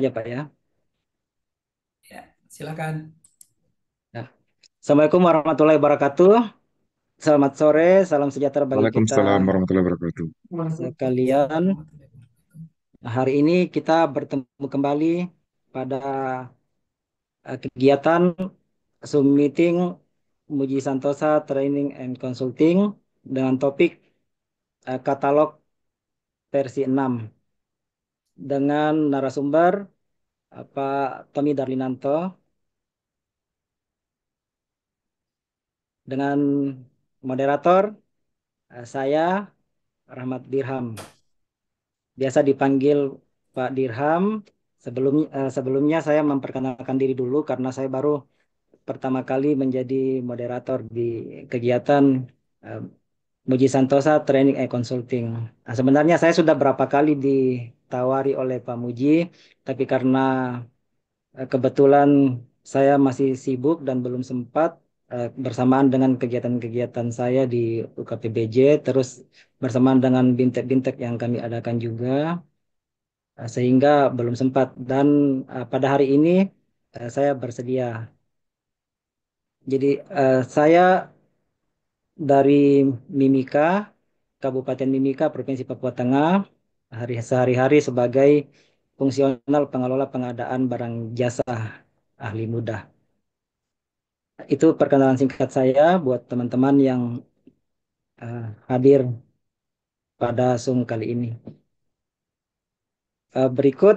saja, Pak ya. Ya, silakan. Nah, Assalamualaikum warahmatullahi wabarakatuh. Selamat sore, salam sejahtera bagi kita Waalaikumsalam warahmatullahi wabarakatuh. Waalaikumsalam sekalian. warahmatullahi wabarakatuh. Hari ini kita bertemu kembali pada kegiatan Zoom meeting Muji Santosa Training and Consulting dengan topik katalog versi 6 dengan narasumber Pak Tommy Darlinanto dengan moderator saya Rahmat Dirham. Biasa dipanggil Pak Dirham. Sebelumnya saya memperkenalkan diri dulu karena saya baru pertama kali menjadi moderator di kegiatan eh, Muji Santosa Training and Consulting. Nah, sebenarnya saya sudah berapa kali ditawari oleh Pak Muji, tapi karena kebetulan saya masih sibuk dan belum sempat bersamaan dengan kegiatan-kegiatan saya di UKPBJ, terus bersamaan dengan bintek-bintek yang kami adakan juga. Sehingga belum sempat dan pada hari ini saya bersedia. Jadi saya dari Mimika, Kabupaten Mimika, Provinsi Papua Tengah, sehari-hari sebagai fungsional pengelola pengadaan barang jasa ahli mudah. Itu perkenalan singkat saya buat teman-teman yang hadir pada Zoom kali ini. Berikut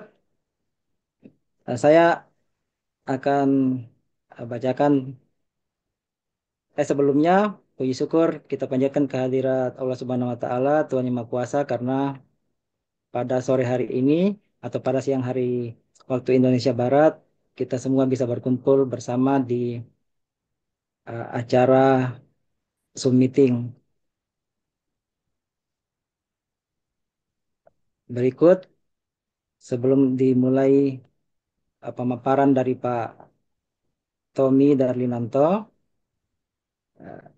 saya akan bacakan. Sebelumnya, puji syukur kita panjatkan kehadirat Allah Subhanahu wa Ta'ala, Tuhan Yang Maha Kuasa, karena pada sore hari ini atau pada siang hari waktu Indonesia Barat, kita semua bisa berkumpul bersama di acara Zoom meeting. Berikut, sebelum dimulai pemaparan dari Pak Tommy Darlinanto, eh,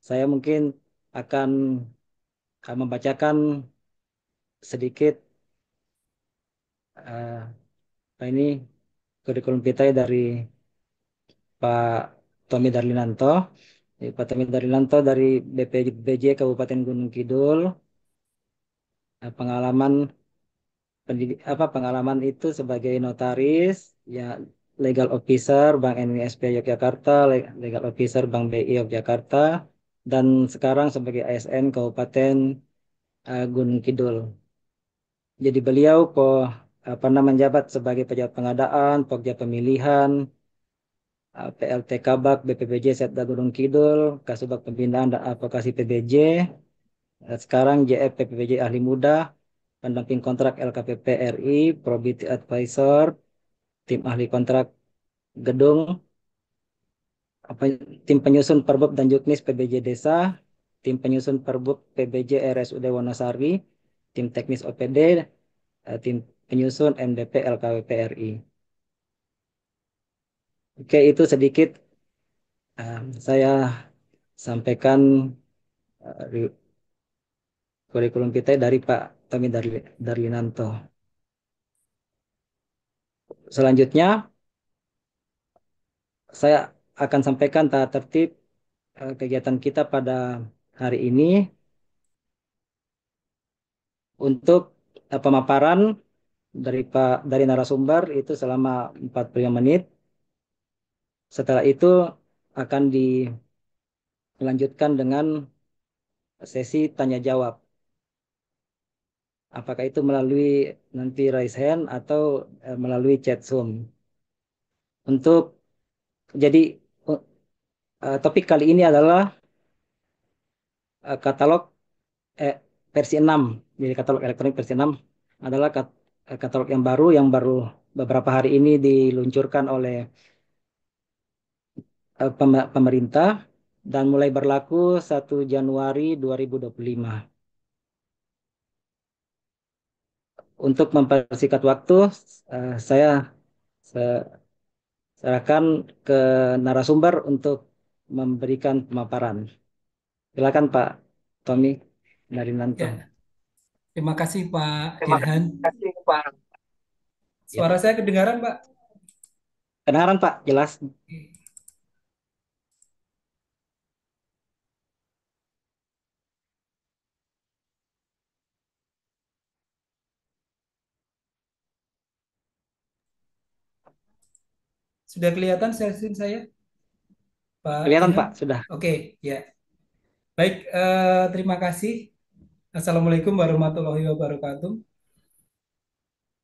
saya mungkin akan membacakan sedikit eh, apa ini kurikulum vitae dari Pak Tommy Darlinanto. Pak Tommy Darlinanto dari BPBJ Kabupaten Gunung Kidul. Pengalaman pengalaman itu sebagai notaris, ya legal officer Bank NWSP Yogyakarta, legal officer Bank BI Yogyakarta, dan sekarang sebagai ASN Kabupaten Gunung Kidul. Jadi beliau pernah menjabat sebagai pejabat pengadaan, pokja pemilihan, PLT Kabak BPBJ Setda Gunung Kidul, Kasubag Pembinaan dan Advokasi PBJ, sekarang JF PPBJ Ahli Muda, pendamping kontrak LKPP RI, Probity Advisor, tim ahli kontrak gedung, tim penyusun Perbub dan Juknis PBJ Desa, tim penyusun Perbub PBJ RSUD Wonosari, tim teknis OPD, tim penyusun MDP LKWP RI. Oke, itu sedikit saya sampaikan uh, kurikulum kita dari Pak Tommy Darlinanto. Selanjutnya, saya akan sampaikan tata tertib kegiatan kita pada hari ini untuk pemaparan dari narasumber itu selama 45 menit. Setelah itu akan dilanjutkan dengan sesi tanya jawab. Apakah itu melalui nanti raise hand atau melalui chat Zoom. Untuk jadi topik kali ini adalah katalog eh, versi 6. Jadi katalog elektronik versi 6 adalah katalog yang baru beberapa hari ini diluncurkan oleh pemerintah dan mulai berlaku 1 Januari 2025. Untuk mempersingkat waktu, saya serahkan ke narasumber untuk memberikan pemaparan. Silakan Pak Tommy Narinanto. Ya, terima kasih Pak Dirhan. Ya, Suara saya kedengaran, Pak? kedengaran Pak, jelas. Sudah kelihatan screen saya, Pak Kelihatan Dirham? Pak, sudah. Oke, ya. Baik, terima kasih. Assalamualaikum warahmatullahi wabarakatuh.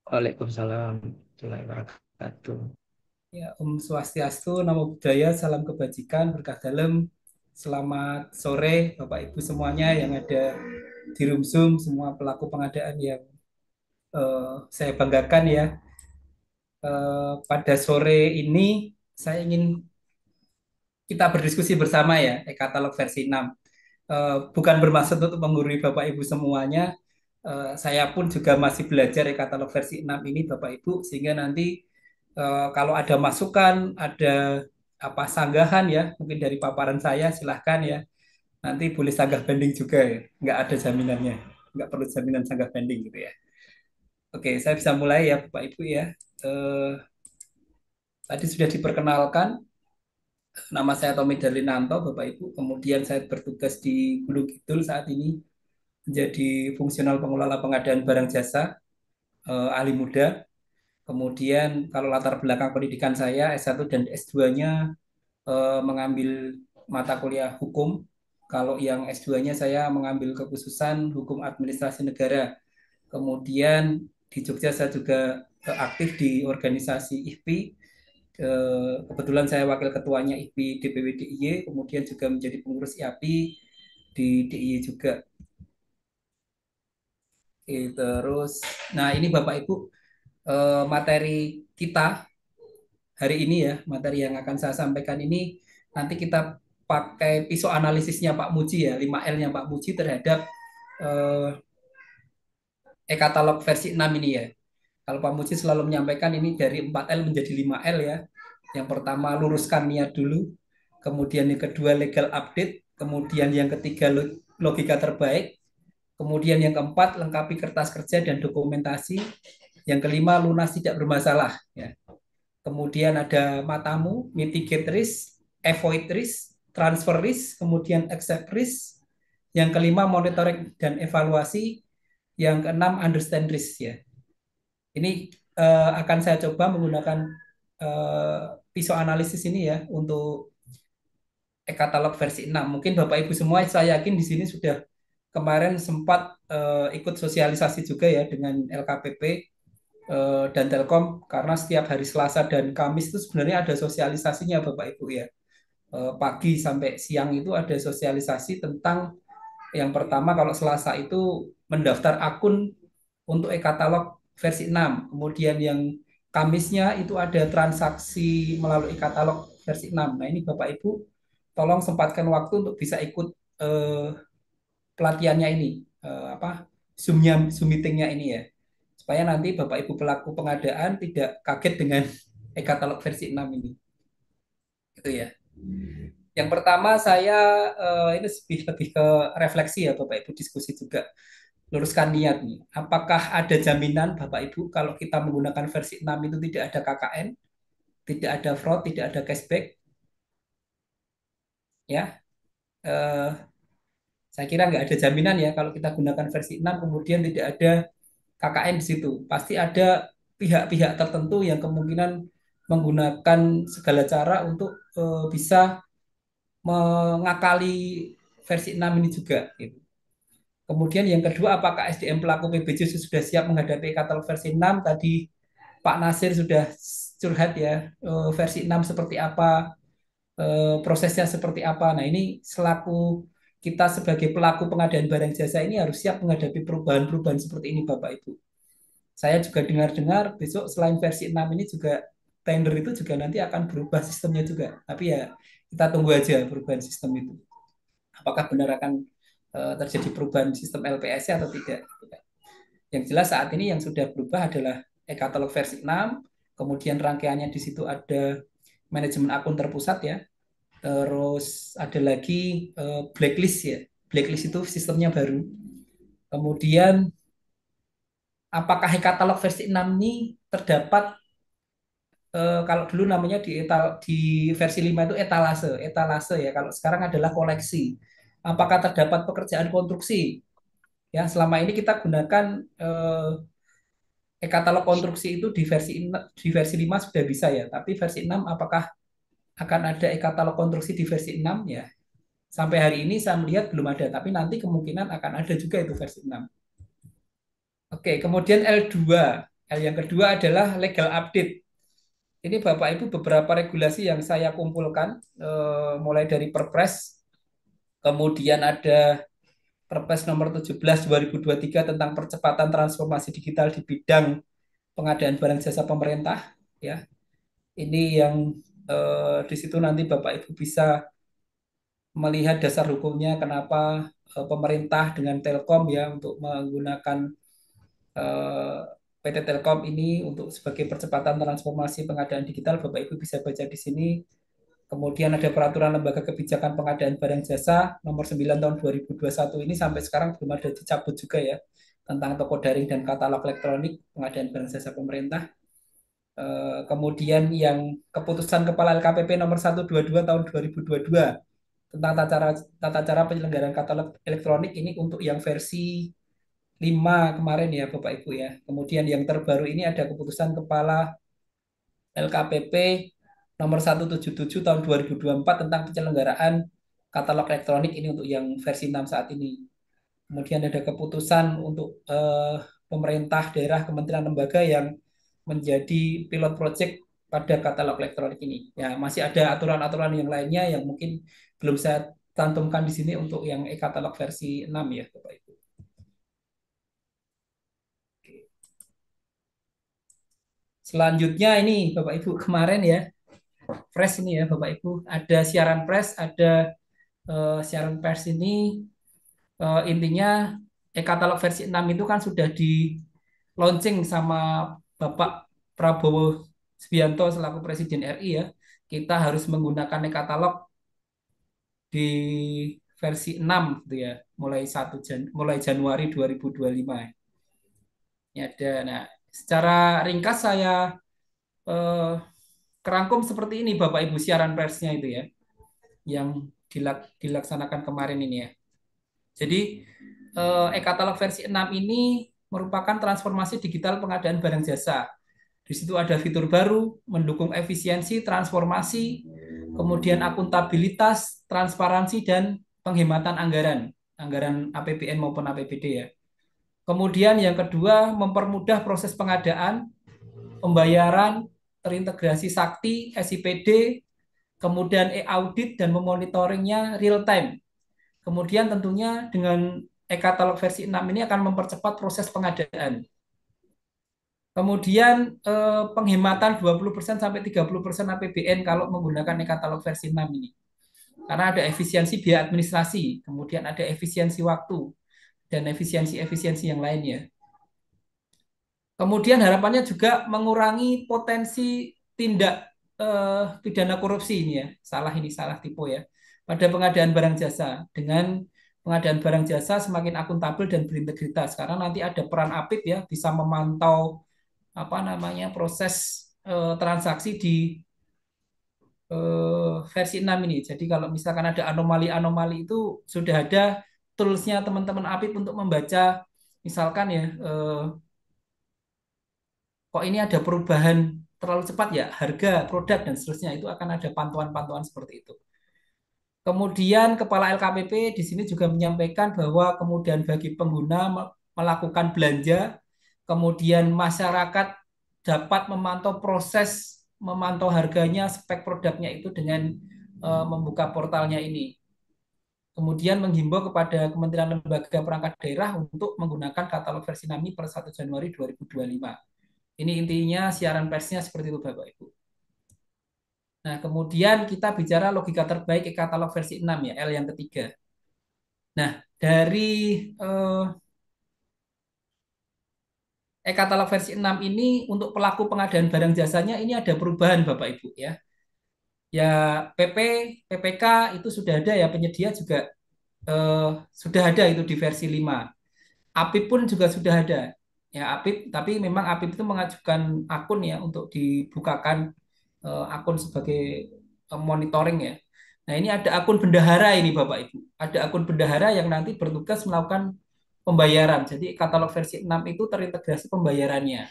Waalaikumsalam warahmatullahi wabarakatuh. Ya, Om Swastiastu, Namo Buddhaya, salam kebajikan, berkah dalam. Selamat sore, Bapak Ibu semuanya yang ada di room Zoom, semua pelaku pengadaan yang saya banggakan ya. Pada sore ini saya ingin kita berdiskusi bersama ya, e-katalog versi 6. Bukan bermaksud untuk menggurui Bapak Ibu semuanya. Saya pun juga masih belajar e-katalog versi 6 ini Bapak Ibu, sehingga nanti kalau ada masukan, ada apa sanggahan ya, mungkin dari paparan saya silahkan ya. Nanti boleh sanggah banding juga ya. Nggak ada jaminannya. Nggak perlu jaminan sanggah banding gitu ya. Oke, saya bisa mulai ya Bapak Ibu ya. Eh, Tadi sudah diperkenalkan, nama saya Tommy Darlinanto, Bapak Ibu. Kemudian saya bertugas di Gunung Kidul saat ini menjadi fungsional pengelola pengadaan barang jasa, ahli muda. Kemudian kalau latar belakang pendidikan saya S1 dan S2-nya mengambil mata kuliah hukum. Kalau yang S2-nya saya mengambil kekhususan hukum administrasi negara. Kemudian di Jogja saya juga aktif di organisasi IFPI. Kebetulan saya wakil ketuanya IPI DPW DIY, kemudian juga menjadi pengurus IAPI di DIY juga. Terus, nah ini Bapak Ibu materi kita hari ini ya, materi yang akan saya sampaikan ini nanti kita pakai pisau analisisnya Pak Muji ya, 5L-nya Pak Muji terhadap eh, e-katalog versi 6 ini ya. Kalau Pak Muji selalu menyampaikan ini dari 4L menjadi 5L ya. Yang pertama luruskan niat dulu, kemudian yang kedua legal update, kemudian yang ketiga logika terbaik, kemudian yang keempat lengkapi kertas kerja dan dokumentasi, yang kelima lunas tidak bermasalah ya. Kemudian ada matamu, mitigate risk, avoid risk, transfer risk, kemudian accept risk, yang kelima monitoring dan evaluasi, yang keenam understand risk ya. Ini akan saya coba menggunakan eh, pisau analisis ini ya untuk e-katalog versi 6. Mungkin Bapak Ibu semua saya yakin di sini sudah kemarin sempat ikut sosialisasi juga ya dengan LKPP dan Telkom karena setiap hari Selasa dan Kamis itu sebenarnya ada sosialisasinya Bapak Ibu ya. Pagi sampai siang itu ada sosialisasi tentang yang pertama kalau Selasa itu mendaftar akun untuk e-katalog versi 6. Kemudian yang Kamisnya itu ada transaksi melalui e-katalog versi 6. Nah, ini Bapak Ibu tolong sempatkan waktu untuk bisa ikut eh, pelatihannya ini apa Zoom meetingnya ini ya. Supaya nanti Bapak Ibu pelaku pengadaan tidak kaget dengan e-katalog versi 6 ini. Gitu ya. Yang pertama saya ini lebih ke refleksi ya Bapak Ibu diskusi juga luruskan niat nih. Apakah ada jaminan Bapak Ibu kalau kita menggunakan versi 6 itu tidak ada KKN, tidak ada fraud, tidak ada cashback ya? Eh, saya kira nggak ada jaminan ya kalau kita gunakan versi 6 kemudian tidak ada KKN di situ. Pasti ada pihak-pihak tertentu yang kemungkinan menggunakan segala cara untuk bisa mengakali versi 6 ini juga. Gitu. Kemudian yang kedua, apakah SDM pelaku PBJ sudah siap menghadapi katalog versi 6? Tadi Pak Nasir sudah curhat ya, versi 6 seperti apa, prosesnya seperti apa. Nah ini selaku kita sebagai pelaku pengadaan barang jasa ini harus siap menghadapi perubahan-perubahan seperti ini Bapak Ibu. Saya juga dengar-dengar besok selain versi 6 ini juga tender itu juga nanti akan berubah sistemnya juga. Tapi ya kita tunggu aja perubahan sistem itu. Apakah benar akan terjadi perubahan sistem LPS atau tidak. Gitu kan. Yang jelas saat ini yang sudah berubah adalah e-katalog versi 6, kemudian rangkaiannya di situ ada manajemen akun terpusat ya, terus ada lagi blacklist ya, blacklist itu sistemnya baru. Kemudian apakah e-katalog versi 6 ini terdapat kalau dulu namanya di versi 5 itu etalase, etalase ya. Kalau sekarang adalah koleksi. Apakah terdapat pekerjaan konstruksi? Ya, selama ini kita gunakan e-katalog konstruksi itu di versi 5 sudah bisa ya, tapi versi 6 apakah akan ada e-katalog konstruksi di versi 6 ya? Sampai hari ini saya melihat belum ada, tapi nanti kemungkinan akan ada juga itu versi 6. Oke, kemudian L2. L yang kedua adalah legal update. Ini Bapak Ibu beberapa regulasi yang saya kumpulkan, mulai dari Perpres, kemudian ada Perpres nomor 17 2023 tentang percepatan transformasi digital di bidang pengadaan barang jasa pemerintah. Ya, ini yang di situ nanti Bapak Ibu bisa melihat dasar hukumnya kenapa pemerintah dengan Telkom ya untuk menggunakan eh, PT Telkom ini untuk sebagai percepatan transformasi pengadaan digital. Bapak Ibu bisa baca di sini. Kemudian ada peraturan lembaga kebijakan pengadaan barang jasa nomor 9 tahun 2021 ini sampai sekarang belum ada dicabut juga ya tentang toko daring dan katalog elektronik pengadaan barang jasa pemerintah. Kemudian yang keputusan Kepala LKPP nomor 122 tahun 2022 tentang tata cara penyelenggaraan katalog elektronik ini untuk yang versi 5 kemarin ya Bapak Ibu ya. Kemudian yang terbaru ini ada keputusan Kepala LKPP nomor 177 tahun 2024 tentang penyelenggaraan katalog elektronik ini untuk yang versi 6 saat ini. Kemudian ada keputusan untuk pemerintah daerah, kementerian lembaga yang menjadi pilot project pada katalog elektronik ini. Ya, masih ada aturan-aturan yang lainnya yang mungkin belum saya cantumkan di sini untuk yang e-katalog versi 6 ya, Bapak Ibu. Selanjutnya ini Bapak Ibu kemarin ya, press ini ya Bapak Ibu, ada siaran press, ada siaran pers ini intinya e-katalog versi 6 itu kan sudah di launching sama Bapak Prabowo Subianto selaku Presiden RI ya. Kita harus menggunakan e-katalog di versi 6 gitu ya, mulai Januari 2025. Ini ada. Nah, secara ringkas saya eh, kerangkum seperti ini Bapak Ibu siaran persnya itu ya, yang dilaksanakan kemarin ini ya. Jadi e-katalog versi 6 ini merupakan transformasi digital pengadaan barang jasa. Di situ ada fitur baru, mendukung efisiensi, transformasi, kemudian akuntabilitas, transparansi, dan penghematan anggaran, anggaran APBN maupun APBD ya. Kemudian yang kedua, mempermudah proses pengadaan, pembayaran, terintegrasi sakti, SIPD, kemudian e-audit dan memonitoringnya real time. Kemudian tentunya dengan e-katalog versi 6 ini akan mempercepat proses pengadaan. Kemudian penghematan 20% sampai 30% APBN kalau menggunakan e-katalog versi 6 ini. Karena ada efisiensi biaya administrasi, kemudian ada efisiensi waktu, dan efisiensi-efisiensi yang lainnya. Kemudian harapannya juga mengurangi potensi tindak pidana korupsi ini ya, salah tipu ya, pada pengadaan barang jasa. Dengan pengadaan barang jasa semakin akuntabel dan berintegritas, karena nanti ada peran APIP ya, bisa memantau apa namanya proses transaksi di versi 6 ini. Jadi kalau misalkan ada anomali-anomali itu sudah ada toolsnya teman-teman APIP untuk membaca, misalkan ya kok ini ada perubahan terlalu cepat ya harga produk dan seterusnya, itu akan ada pantuan-pantuan seperti itu. Kemudian Kepala LKPP di sini juga menyampaikan bahwa kemudian bagi pengguna melakukan belanja, kemudian masyarakat dapat memantau proses, memantau harganya, spek produknya itu dengan membuka portalnya ini. Kemudian menghimbau kepada Kementerian Lembaga Perangkat Daerah untuk menggunakan katalog versi NAMI per 1 Januari 2025. Ini intinya siaran persnya seperti itu Bapak Ibu. Nah, kemudian kita bicara logika terbaik e-katalog versi 6 ya, L yang ketiga. Nah, dari eh, e-katalog versi 6 ini untuk pelaku pengadaan barang jasanya ini ada perubahan Bapak Ibu ya. Ya PP, PPK itu sudah ada ya, penyedia juga eh, sudah ada itu di versi 5. API pun juga sudah ada. ya Apip, tapi memang Apip itu mengajukan akun ya untuk dibukakan akun sebagai monitoring ya. Nah, ini ada akun bendahara ini Bapak Ibu. Ada akun bendahara yang nanti bertugas melakukan pembayaran. Jadi katalog versi 6 itu terintegrasi pembayarannya.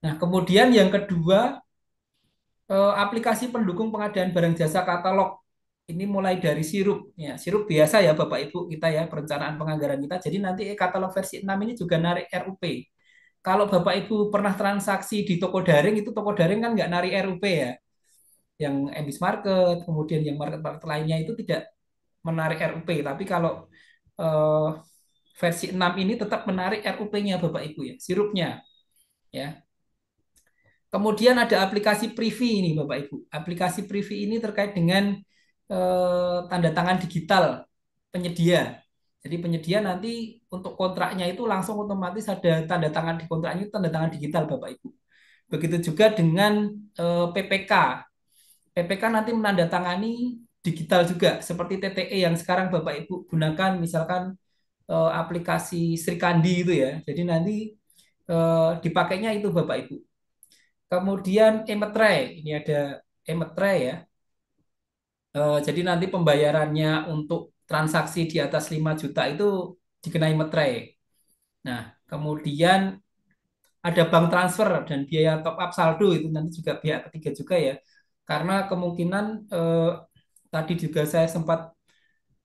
Nah, kemudian yang kedua, aplikasi pendukung pengadaan barang jasa katalog. Ini mulai dari sirup. Ya, sirup biasa ya Bapak Ibu kita ya, perencanaan penganggaran kita. Jadi nanti katalog versi 6 ini juga narik RUP. Kalau Bapak Ibu pernah transaksi di toko daring, itu toko daring kan nggak narik RUP ya. Yang Ebis Market, kemudian yang market-market lainnya itu tidak menarik RUP. Tapi kalau eh, versi 6 ini tetap menarik RUP-nya Bapak Ibu ya, sirupnya ya. Kemudian ada aplikasi Privi ini Bapak Ibu. Aplikasi Privi ini terkait dengan tanda tangan digital penyedia. Jadi penyedia nanti untuk kontraknya itu langsung otomatis ada tanda tangan di kontraknya itu tanda tangan digital Bapak Ibu. Begitu juga dengan PPK. PPK nanti menandatangani digital juga seperti TTE yang sekarang Bapak Ibu gunakan misalkan aplikasi Srikandi itu ya. Jadi nanti dipakainya itu Bapak Ibu. Kemudian Emetre, ini ada Emetre ya. Jadi nanti pembayarannya untuk transaksi di atas 5 juta itu dikenai metre. Nah, kemudian ada bank transfer dan biaya top up saldo itu nanti juga pihak ketiga juga ya. Karena kemungkinan tadi juga saya sempat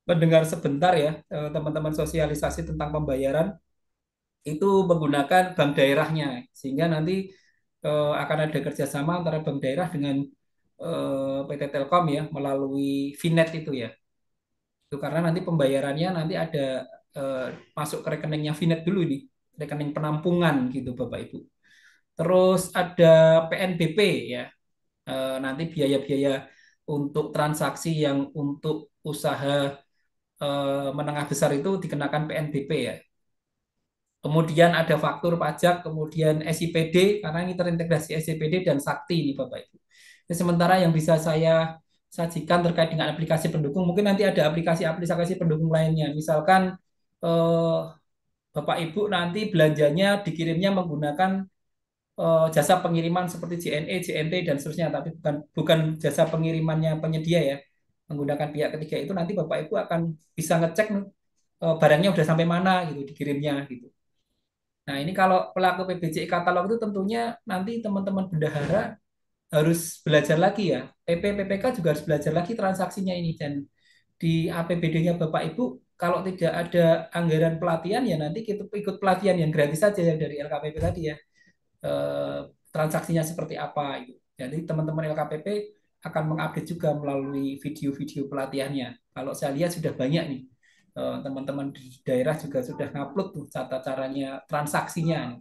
mendengar sebentar ya teman-teman sosialisasi tentang pembayaran itu menggunakan bank daerahnya sehingga nanti akan ada kerjasama antara bank daerah dengan PT Telkom ya melalui VNet itu ya. Itu karena nanti pembayarannya nanti ada eh, masuk ke rekeningnya VNet dulu nih, rekening penampungan gitu Bapak Ibu. Terus ada PNBP ya. Nanti biaya-biaya untuk transaksi yang untuk usaha menengah besar itu dikenakan PNBP ya. Kemudian ada faktur pajak, kemudian SIPD karena ini terintegrasi SIPD dan Sakti ini Bapak Ibu. Ini sementara yang bisa saya sajikan terkait dengan aplikasi pendukung, mungkin nanti ada aplikasi-aplikasi pendukung lainnya. Misalkan eh, Bapak Ibu nanti belanjanya dikirimnya menggunakan jasa pengiriman seperti JNE, JNT dan seterusnya, tapi bukan jasa pengirimannya penyedia ya. Menggunakan pihak ketiga itu nanti Bapak Ibu akan bisa ngecek barangnya udah sampai mana gitu dikirimnya gitu. Nah, ini kalau pelaku PBCI katalog itu tentunya nanti teman-teman bendahara harus belajar lagi ya. PPK juga harus belajar lagi transaksinya ini dan di APBD-nya Bapak Ibu kalau tidak ada anggaran pelatihan ya nanti kita ikut pelatihan yang gratis saja yang dari LKPP tadi ya. Eh, transaksinya seperti apa gitu. Jadi teman-teman LKPP akan mengupdate juga melalui video-video pelatihannya. Kalau saya lihat sudah banyak nih teman-teman di daerah juga sudah ngupload tuh tata caranya transaksinya.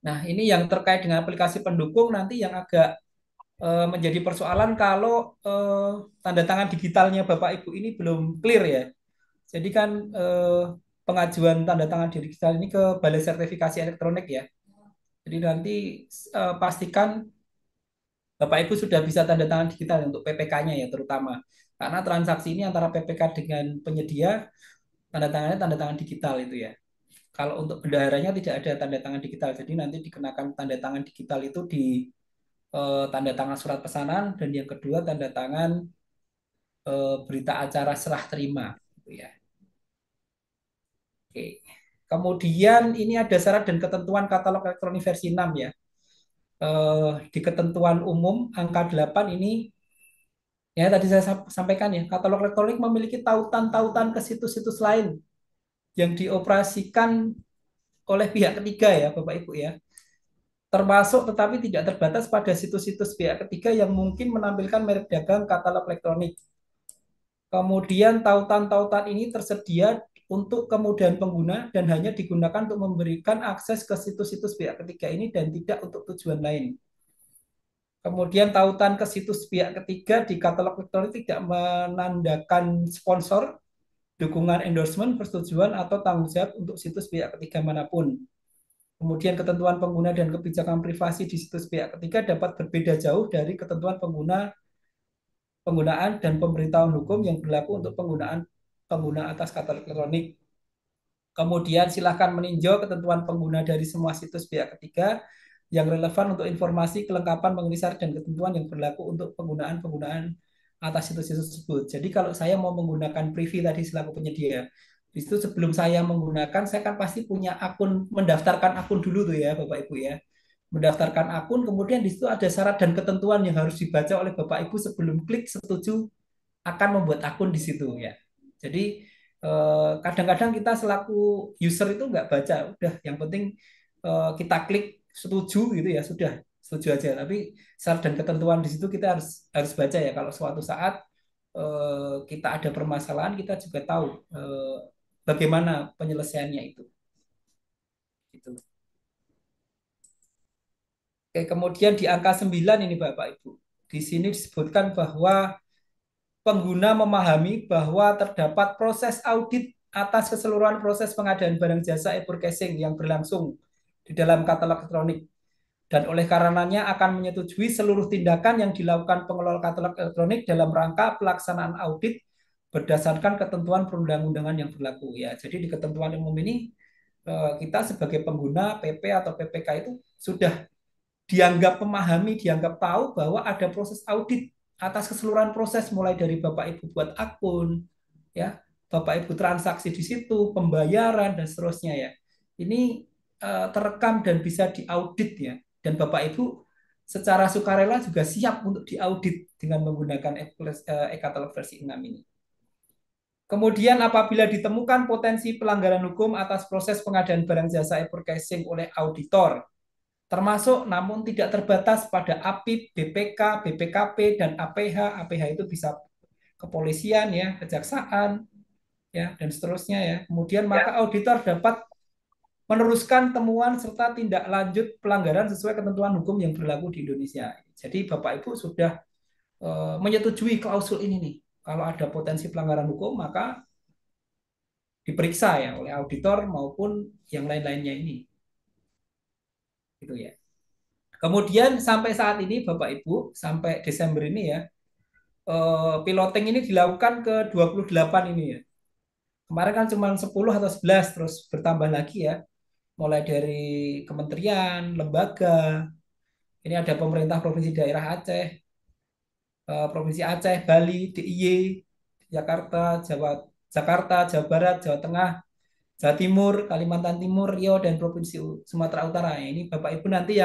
Nah, ini yang terkait dengan aplikasi pendukung nanti yang agak menjadi persoalan kalau tanda tangan digitalnya Bapak Ibu ini belum clear ya. Jadi kan pengajuan tanda tangan digital ini ke Balai Sertifikasi Elektronik ya. Jadi nanti pastikan Bapak Ibu sudah bisa tanda tangan digital untuk PPK-nya ya terutama. Karena transaksi ini antara PPK dengan penyedia tanda tangannya tanda tangan digital itu ya. Kalau untuk bendaharanya tidak ada tanda tangan digital, jadi nanti dikenakan tanda tangan digital itu di tanda tangan surat pesanan dan yang kedua tanda tangan berita acara serah terima. Gitu ya. Oke. Kemudian ini ada syarat dan ketentuan katalog elektronik versi 6 ya. Di ketentuan umum angka 8 ini ya tadi saya sampaikan ya, katalog elektronik memiliki tautan-tautan ke situs-situs lain yang dioperasikan oleh pihak ketiga ya Bapak Ibu ya. Termasuk tetapi tidak terbatas pada situs-situs pihak ketiga yang mungkin menampilkan merek dagang katalog elektronik. Kemudian tautan-tautan ini tersedia untuk kemudahan pengguna dan hanya digunakan untuk memberikan akses ke situs-situs pihak ketiga ini dan tidak untuk tujuan lain. Kemudian tautan ke situs pihak ketiga di katalog elektronik tidak menandakan sponsor, dukungan endorsement, persetujuan, atau tanggung jawab untuk situs pihak ketiga manapun. Kemudian ketentuan pengguna dan kebijakan privasi di situs pihak ketiga dapat berbeda jauh dari ketentuan penggunaan dan pemberitahuan hukum yang berlaku untuk penggunaan pengguna atas katalog elektronik. Kemudian silakan meninjau ketentuan pengguna dari semua situs pihak ketiga yang relevan untuk informasi kelengkapan mengenai syarat dan ketentuan yang berlaku untuk penggunaan-penggunaan atas situs-situs tersebut. Jadi kalau saya mau menggunakan Privy tadi selaku penyedia, di situ sebelum saya menggunakan, saya kan pasti punya akun, mendaftarkan akun dulu tuh ya Bapak Ibu ya. Mendaftarkan akun, kemudian di situ ada syarat dan ketentuan yang harus dibaca oleh Bapak Ibu sebelum klik setuju akan membuat akun di situ ya. Jadi kadang-kadang kita selaku user itu nggak baca, udah yang penting kita klik setuju gitu ya sudah setuju aja. Tapi syarat dan ketentuan di situ kita harus harus baca ya. Kalau suatu saat kita ada permasalahan, kita juga tahu bagaimana penyelesaiannya itu. Gitu. Oke, kemudian di angka 9 ini Bapak Ibu. Di sini disebutkan bahwa pengguna memahami bahwa terdapat proses audit atas keseluruhan proses pengadaan barang jasa e-purchasing yang berlangsung di dalam katalog elektronik dan oleh karenanya akan menyetujui seluruh tindakan yang dilakukan pengelola katalog elektronik dalam rangka pelaksanaan audit berdasarkan ketentuan perundang-undangan yang berlaku ya. Jadi di ketentuan umum ini kita sebagai pengguna PP atau PPK itu sudah dianggap memahami, dianggap tahu bahwa ada proses audit atas keseluruhan proses mulai dari Bapak Ibu buat akun, ya, Bapak Ibu transaksi di situ, pembayaran dan seterusnya ya. Ini terekam dan bisa diaudit ya. Dan Bapak Ibu secara sukarela juga siap untuk diaudit dengan menggunakan e-katalog versi 6 ini. Kemudian apabila ditemukan potensi pelanggaran hukum atas proses pengadaan barang jasa e-purchasing oleh auditor, termasuk namun tidak terbatas pada APIP, BPK, BPKP, dan APH. APH itu bisa kepolisian ya, kejaksaan ya, dan seterusnya ya. Kemudian maka auditor dapat meneruskan temuan serta tindak lanjut pelanggaran sesuai ketentuan hukum yang berlaku di Indonesia. Jadi Bapak Ibu sudah menyetujui klausul ini nih. Kalau ada potensi pelanggaran hukum maka diperiksa ya oleh auditor maupun yang lain-lainnya ini. Gitu ya. Kemudian sampai saat ini Bapak Ibu, sampai Desember ini ya, piloting ini dilakukan ke 28 ini ya. Kemarin kan cuma 10 atau 11 terus bertambah lagi ya. Mulai dari kementerian, lembaga, ini ada pemerintah provinsi daerah Aceh, Provinsi Aceh, Bali, DIY, Jakarta, Jakarta, Jawa Barat, Jawa Tengah, Jawa Timur, Kalimantan Timur, Riau, dan Provinsi Sumatera Utara. Ini Bapak Ibu nanti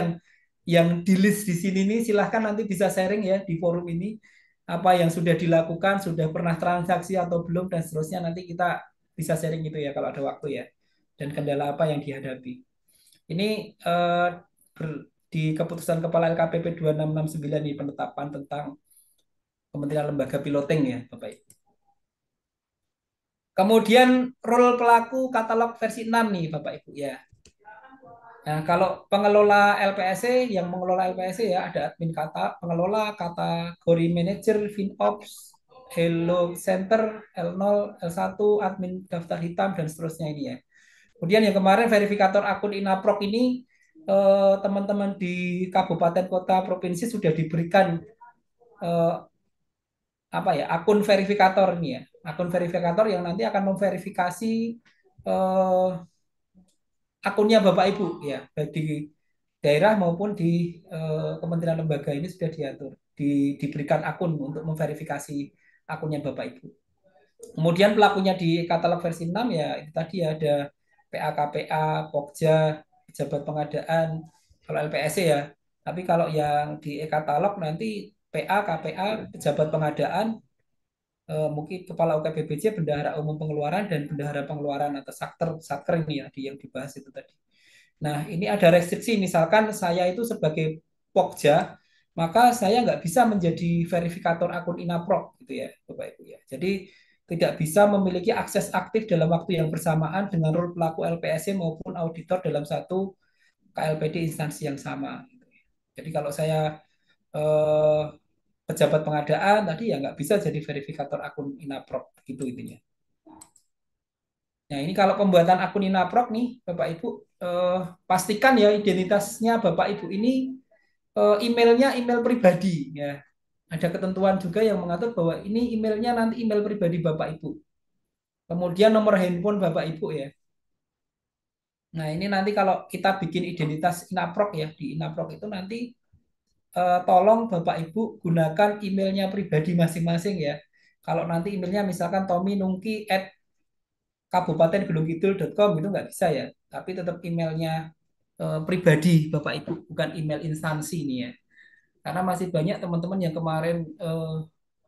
yang di list di sini nih silahkan nanti bisa sharing ya di forum ini apa yang sudah dilakukan, sudah pernah transaksi atau belum dan seterusnya nanti kita bisa sharing gitu ya kalau ada waktu ya dan kendala apa yang dihadapi. Ini di keputusan Kepala LKPP 2669 nih penetapan tentang Kementerian Lembaga Piloting ya Bapak Ibu. Kemudian role pelaku katalog versi 6 nih Bapak Ibu ya. Nah, kalau pengelola LPSC, yang mengelola LPSC ya ada admin kata, pengelola, kategori manager, FinOps, Hello Center, L0, L1, admin daftar hitam, dan seterusnya ini ya. Kemudian yang kemarin verifikator akun Inaprok ini teman-teman di kabupaten, kota, provinsi sudah diberikan eh, apa ya akun verifikator ini ya. Akun verifikator yang nanti akan memverifikasi eh, akunnya Bapak Ibu ya, baik di daerah maupun di kementerian lembaga ini sudah diatur, diberikan akun untuk memverifikasi akunnya Bapak Ibu. Kemudian pelakunya di katalog versi 6 ya itu tadi ada PA KPA, Pokja, pejabat pengadaan, kalau LPSC ya. Tapi kalau yang di e-katalog nanti PA, KPA, pejabat pengadaan, mungkin Kepala UKBBJ, Bendahara Umum Pengeluaran, dan Bendahara Pengeluaran atau Satker ini ya, yang dibahas itu tadi. Nah, ini ada restriksi, misalkan saya itu sebagai Pokja, maka saya nggak bisa menjadi verifikator akun Inaprok, gitu ya, Bapak Ibu ya. Jadi tidak bisa memiliki akses aktif dalam waktu yang bersamaan dengan role pelaku LPSC maupun auditor dalam satu KLPD instansi yang sama. Jadi kalau saya eh, pejabat pengadaan tadi ya nggak bisa jadi verifikator akun Inaprok, gitu intinya. Nah, ini kalau pembuatan akun Inaprok nih, Bapak Ibu, pastikan ya identitasnya Bapak Ibu ini emailnya email pribadi ya. Ada ketentuan juga yang mengatur bahwa ini emailnya nanti email pribadi Bapak Ibu. Kemudian nomor handphone Bapak Ibu ya. Nah, ini nanti kalau kita bikin identitas Inaprok ya, di Inaprok itu nanti tolong Bapak Ibu gunakan emailnya pribadi masing-masing ya. Kalau nanti emailnya misalkan tominungki@kabupatengunungkidul.com itu nggak bisa ya, tapi tetap emailnya pribadi Bapak Ibu, bukan email instansi ini ya. Karena masih banyak teman-teman yang kemarin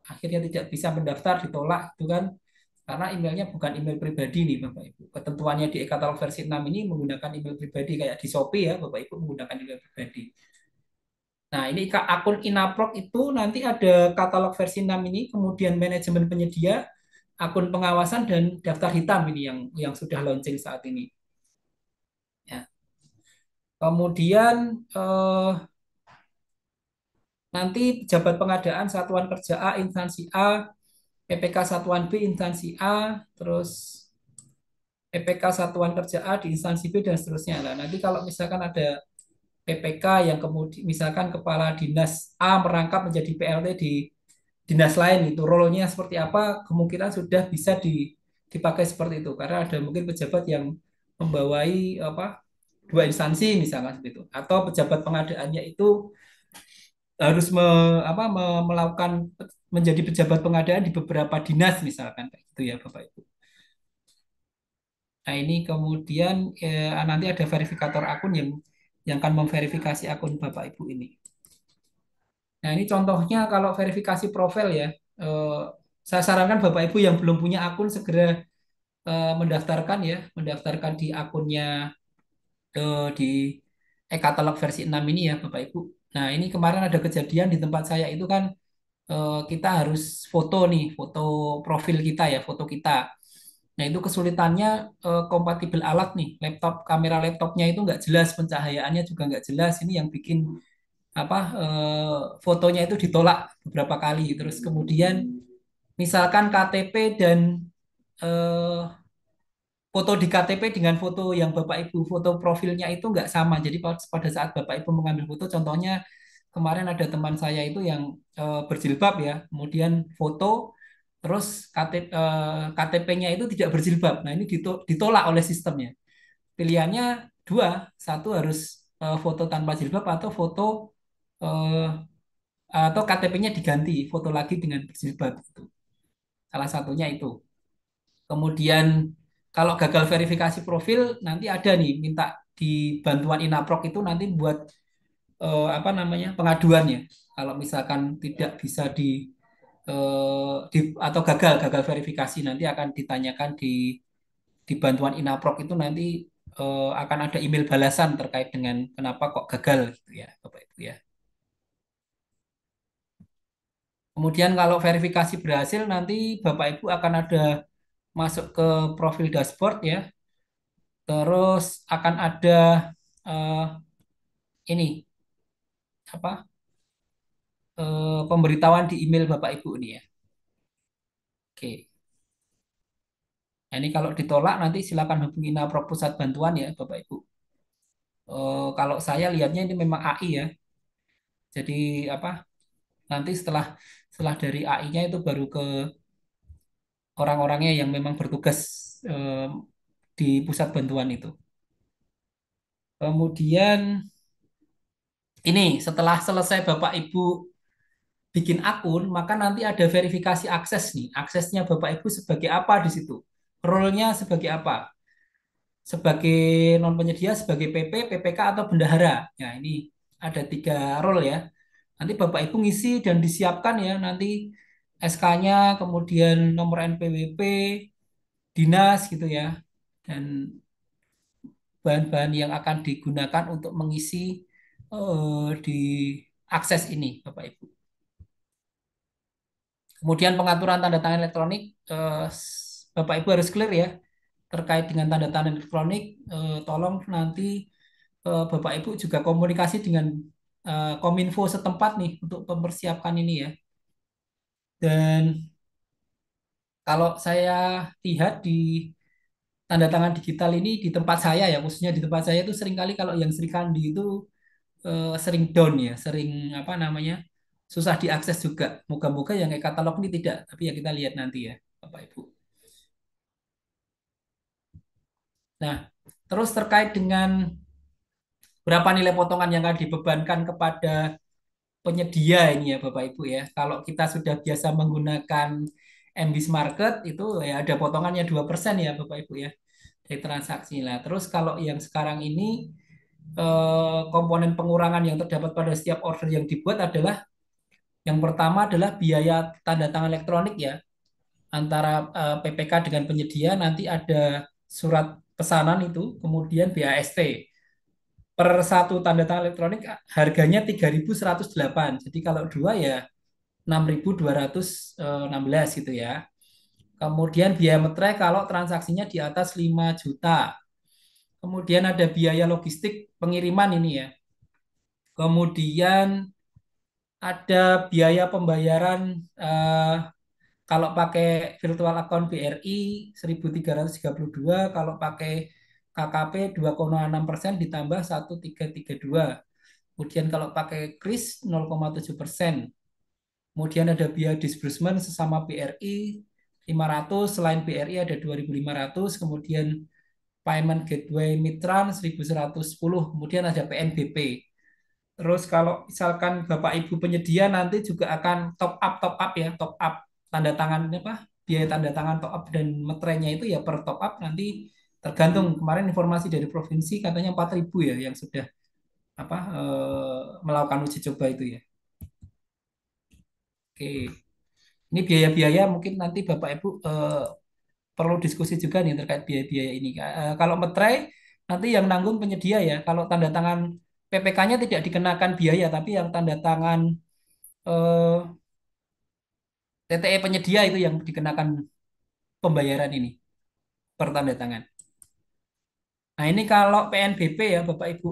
akhirnya tidak bisa mendaftar, ditolak itu kan karena emailnya bukan email pribadi nih Bapak Ibu. Ketentuannya di e-katalog versi 6 ini menggunakan email pribadi kayak di Shopee ya Bapak Ibu menggunakan email pribadi. Nah, ini akun Inaprok itu nanti ada katalog versi 6 ini, kemudian manajemen penyedia, akun pengawasan dan daftar hitam ini yang sudah launching saat ini. Ya. Kemudian nanti pejabat pengadaan satuan kerja A instansi A, PPK satuan B instansi A, terus PPK satuan kerja A di instansi B dan seterusnya. Nah, nanti kalau misalkan ada PPK yang kemudian misalkan kepala dinas A merangkap menjadi PLT di dinas lain itu role-nya seperti apa kemungkinan sudah bisa dipakai seperti itu karena ada mungkin pejabat yang membawai apa dua instansi misalkan seperti itu atau pejabat pengadaannya itu harus melakukan menjadi pejabat pengadaan di beberapa dinas misalkan kayak gitu ya Bapak Ibu. Nah, ini kemudian nanti ada verifikator akun yang akan memverifikasi akun Bapak Ibu ini. Nah, ini contohnya kalau verifikasi profil ya. Eh, saya sarankan Bapak Ibu yang belum punya akun segera mendaftarkan ya, mendaftarkan di akunnya di e-katalog versi 6 ini ya Bapak Ibu. Nah, ini kemarin ada kejadian di tempat saya itu kan kita harus foto nih, foto profil kita ya, foto kita. Nah, itu kesulitannya kompatibel alat nih, kamera laptopnya itu nggak jelas, pencahayaannya juga nggak jelas. Ini yang bikin apa fotonya itu ditolak beberapa kali. Terus kemudian misalkan KTP dan eh, foto di KTP dengan foto yang Bapak Ibu foto profilnya itu nggak sama. Jadi pada saat Bapak Ibu mengambil foto, contohnya kemarin ada teman saya itu yang berjilbab ya, kemudian foto terus KTP-nya itu tidak berjilbab. Nah ini ditolak oleh sistemnya. Pilihannya dua, satu harus foto tanpa jilbab atau foto eh, atau KTP-nya diganti, foto lagi dengan berjilbab. Gitu. Salah satunya itu. Kemudian kalau gagal verifikasi profil nanti ada nih minta di bantuan Inaprok itu nanti buat apa namanya pengaduannya. Kalau misalkan tidak bisa atau gagal verifikasi nanti akan ditanyakan di bantuan Inaprok itu nanti akan ada email balasan terkait dengan kenapa kok gagal gitu ya Bapak Ibu ya. Kemudian kalau verifikasi berhasil nanti Bapak Ibu akan ada masuk ke profil dashboard ya. Terus akan ada eh, ini apa pemberitahuan di email Bapak Ibu ini ya. Oke. Nah, ini kalau ditolak nanti silakan hubungi Napro Pusat Bantuan ya Bapak Ibu. Kalau saya lihatnya ini memang AI ya. Jadi apa? Nanti setelah setelah dari AI-nya itu baru ke orang-orangnya yang memang bertugas eh, di pusat bantuan itu. Kemudian ini setelah selesai Bapak Ibu bikin akun, maka nanti ada verifikasi akses nih. Aksesnya Bapak Ibu sebagai apa di situ? Role-nya sebagai apa? Sebagai non penyedia, sebagai PP, PPK atau bendahara. Ya, ini ada tiga role ya. Nanti Bapak Ibu ngisi dan disiapkan ya nanti SK-nya, kemudian nomor NPWP, dinas gitu ya. Dan bahan-bahan yang akan digunakan untuk mengisi di akses ini, Bapak Ibu. Kemudian pengaturan tanda tangan elektronik, Bapak Ibu harus clear ya terkait dengan tanda tangan elektronik. Tolong nanti Bapak Ibu juga komunikasi dengan Kominfo setempat nih untuk mempersiapkan ini ya. Dan kalau saya lihat di tanda tangan digital ini di tempat saya ya, khususnya di tempat saya itu seringkali kalau yang Sri Kandi itu sering down ya, sering apa namanya susah diakses juga. Moga-moga yang e-katalog ini tidak, tapi ya kita lihat nanti ya, Bapak Ibu. Nah, Terus terkait dengan berapa nilai potongan yang akan dibebankan kepada penyedia ini ya Bapak Ibu ya. Kalau kita sudah biasa menggunakan MBIS market itu ya ada potongannya 2% ya Bapak Ibu ya dari transaksi. Nah, terus kalau yang sekarang ini komponen pengurangan yang terdapat pada setiap order yang dibuat adalah yang pertama adalah biaya tanda tangan elektronik ya antara PPK dengan penyedia nanti ada surat pesanan itu kemudian BAST per satu tanda tangan elektronik harganya 3.108. Jadi kalau dua ya 6.216 gitu ya. Kemudian biaya meterai kalau transaksinya di atas 5 juta. Kemudian ada biaya logistik pengiriman ini ya. Kemudian ada biaya pembayaran eh, kalau pakai virtual account BRI 1.332, kalau pakai KKP 2,6% ditambah 1.332. Kemudian kalau pakai kris 0,7%. Kemudian ada biaya disbursement sesama BRI 500, selain BRI ada 2.500, kemudian payment gateway Mitran 1.110, kemudian ada PNBP. Terus kalau misalkan Bapak Ibu penyedia nanti juga akan top up ya, top up tanda tangan apa? Biaya tanda tangan top up dan meterainya itu ya per top up nanti tergantung kemarin informasi dari provinsi katanya 4.000 ya yang sudah melakukan uji coba itu ya. Oke. Ini biaya-biaya mungkin nanti Bapak Ibu perlu diskusi juga nih terkait biaya-biaya ini. Kalau materai nanti yang nanggung penyedia ya. Kalau tanda tangan PPK-nya tidak dikenakan biaya, tapi yang tanda tangan eh, TTE penyedia itu yang dikenakan pembayaran ini per tanda tangan. Nah ini kalau PNBP ya Bapak Ibu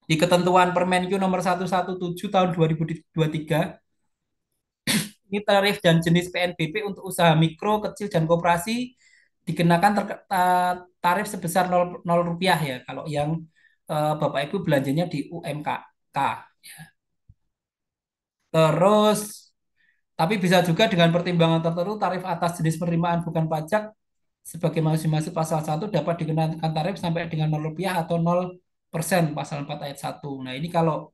di ketentuan Permenq nomor 117 tahun 2023 ini tarif dan jenis PNBP untuk usaha mikro, kecil, dan koperasi dikenakan tarif sebesar 0 rupiah ya. Kalau yang Bapak Ibu belanjanya di UMKK. Terus, tapi bisa juga dengan pertimbangan tertentu tarif atas jenis penerimaan bukan pajak sebagai maksud pasal 1 dapat dikenakan tarif sampai dengan 0 rupiah atau 0% pasal 4 ayat 1. Nah, ini kalau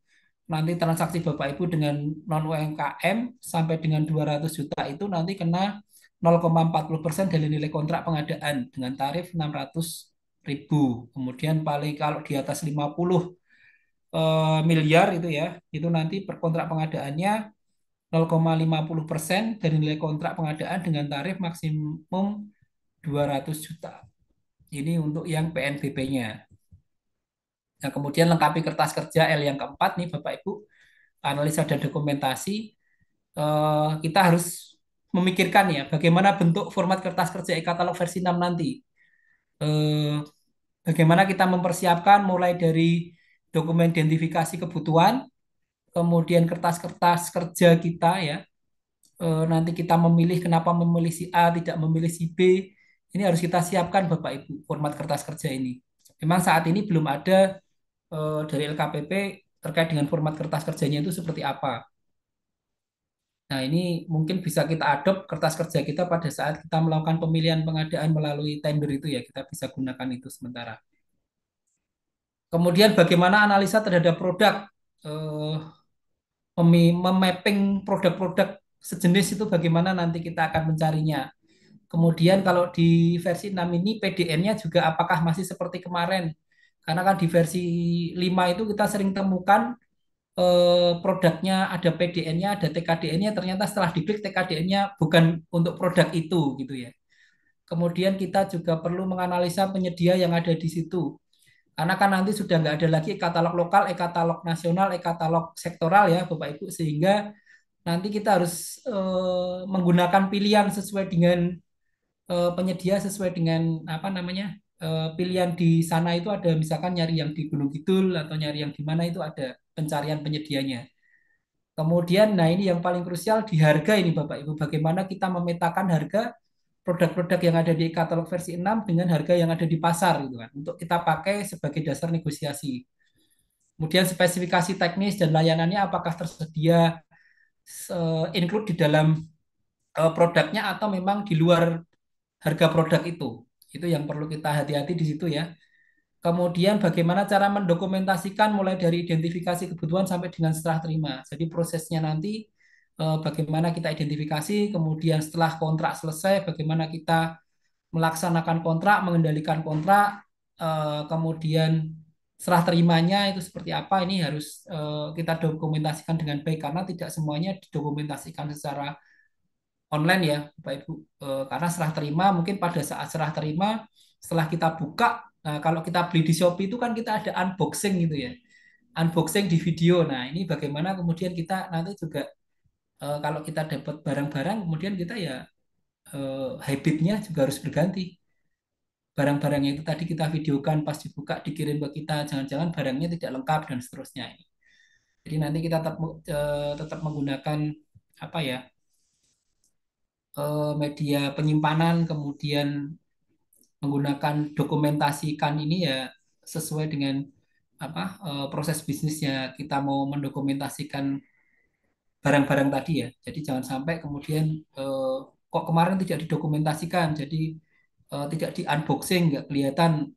nanti transaksi Bapak Ibu dengan non UMKM sampai dengan 200 juta itu nanti kena 0,40% dari nilai kontrak pengadaan dengan tarif 600.000. Kemudian paling kalau di atas 50 miliar itu ya, itu nanti per kontrak pengadaannya 0,50% dari nilai kontrak pengadaan dengan tarif maksimum 200 juta. Ini untuk yang PNBP-nya. Nah, kemudian lengkapi kertas kerja L yang keempat nih Bapak Ibu, analisa dan dokumentasi. Kita harus memikirkan ya bagaimana bentuk format kertas kerja e-katalog versi 6 nanti. Eh, Bagaimana kita mempersiapkan mulai dari dokumen identifikasi kebutuhan, kemudian kertas-kertas kerja kita ya. Nanti kita memilih kenapa memilih si A tidak memilih si B. Ini harus kita siapkan Bapak Ibu format kertas kerja ini. Memang saat ini belum ada dari LKPP terkait dengan format kertas kerjanya itu seperti apa. Nah, ini mungkin bisa kita adopt kertas kerja kita pada saat kita melakukan pemilihan pengadaan melalui tender itu ya, kita bisa gunakan itu sementara. Kemudian bagaimana analisa terhadap produk, eh, memapping produk-produk sejenis itu bagaimana nanti kita akan mencarinya. Kemudian kalau di versi 6 ini PDN-nya juga apakah masih seperti kemarin? Karena kan di versi 5 itu kita sering temukan produknya ada PDN-nya, ada TKDN-nya, ternyata setelah diklik TKDN-nya bukan untuk produk itu gitu ya. Kemudian kita juga perlu menganalisa penyedia yang ada di situ. Karena kan nanti sudah nggak ada lagi e-katalog lokal, e-katalog nasional, e-katalog sektoral ya Bapak Ibu. Sehingga nanti kita harus menggunakan pilihan sesuai dengan penyedia, sesuai dengan apa namanya pilihan di sana itu ada misalkan nyari yang di Gunung Kidul atau nyari yang di mana itu ada pencarian penyedianya. Kemudian, nah ini yang paling krusial di harga ini Bapak Ibu. Bagaimana kita memetakan harga produk-produk yang ada di katalog versi 6 dengan harga yang ada di pasar gitu kan. Untuk kita pakai sebagai dasar negosiasi. Kemudian spesifikasi teknis dan layanannya apakah tersedia include di dalam produknya atau memang di luar harga produk itu. Itu yang perlu kita hati-hati di situ ya. Kemudian bagaimana cara mendokumentasikan mulai dari identifikasi kebutuhan sampai dengan serah terima. Jadi prosesnya nanti bagaimana kita identifikasi, kemudian setelah kontrak selesai, bagaimana kita melaksanakan kontrak, mengendalikan kontrak, kemudian serah terimanya itu seperti apa, ini harus kita dokumentasikan dengan baik karena tidak semuanya didokumentasikan secara online ya, Bapak Ibu. Karena serah terima mungkin pada saat serah terima setelah kita buka, nah kalau kita beli di Shopee itu kan kita ada unboxing gitu ya. Unboxing di video. Nah, ini bagaimana kemudian kita nanti juga kalau kita dapat barang-barang kemudian kita ya habitnya juga harus berganti. Barang-barang yang itu tadi kita videokan pas dibuka dikirim ke kita, jangan-jangan barangnya tidak lengkap dan seterusnya. Jadi nanti kita tetap menggunakan apa ya, media penyimpanan, kemudian menggunakan dokumentasikan ini ya sesuai dengan apa, proses bisnisnya kita mau mendokumentasikan barang-barang tadi ya. Jadi jangan sampai kemudian kok kemarin tidak didokumentasikan, jadi tidak di unboxing, nggak kelihatan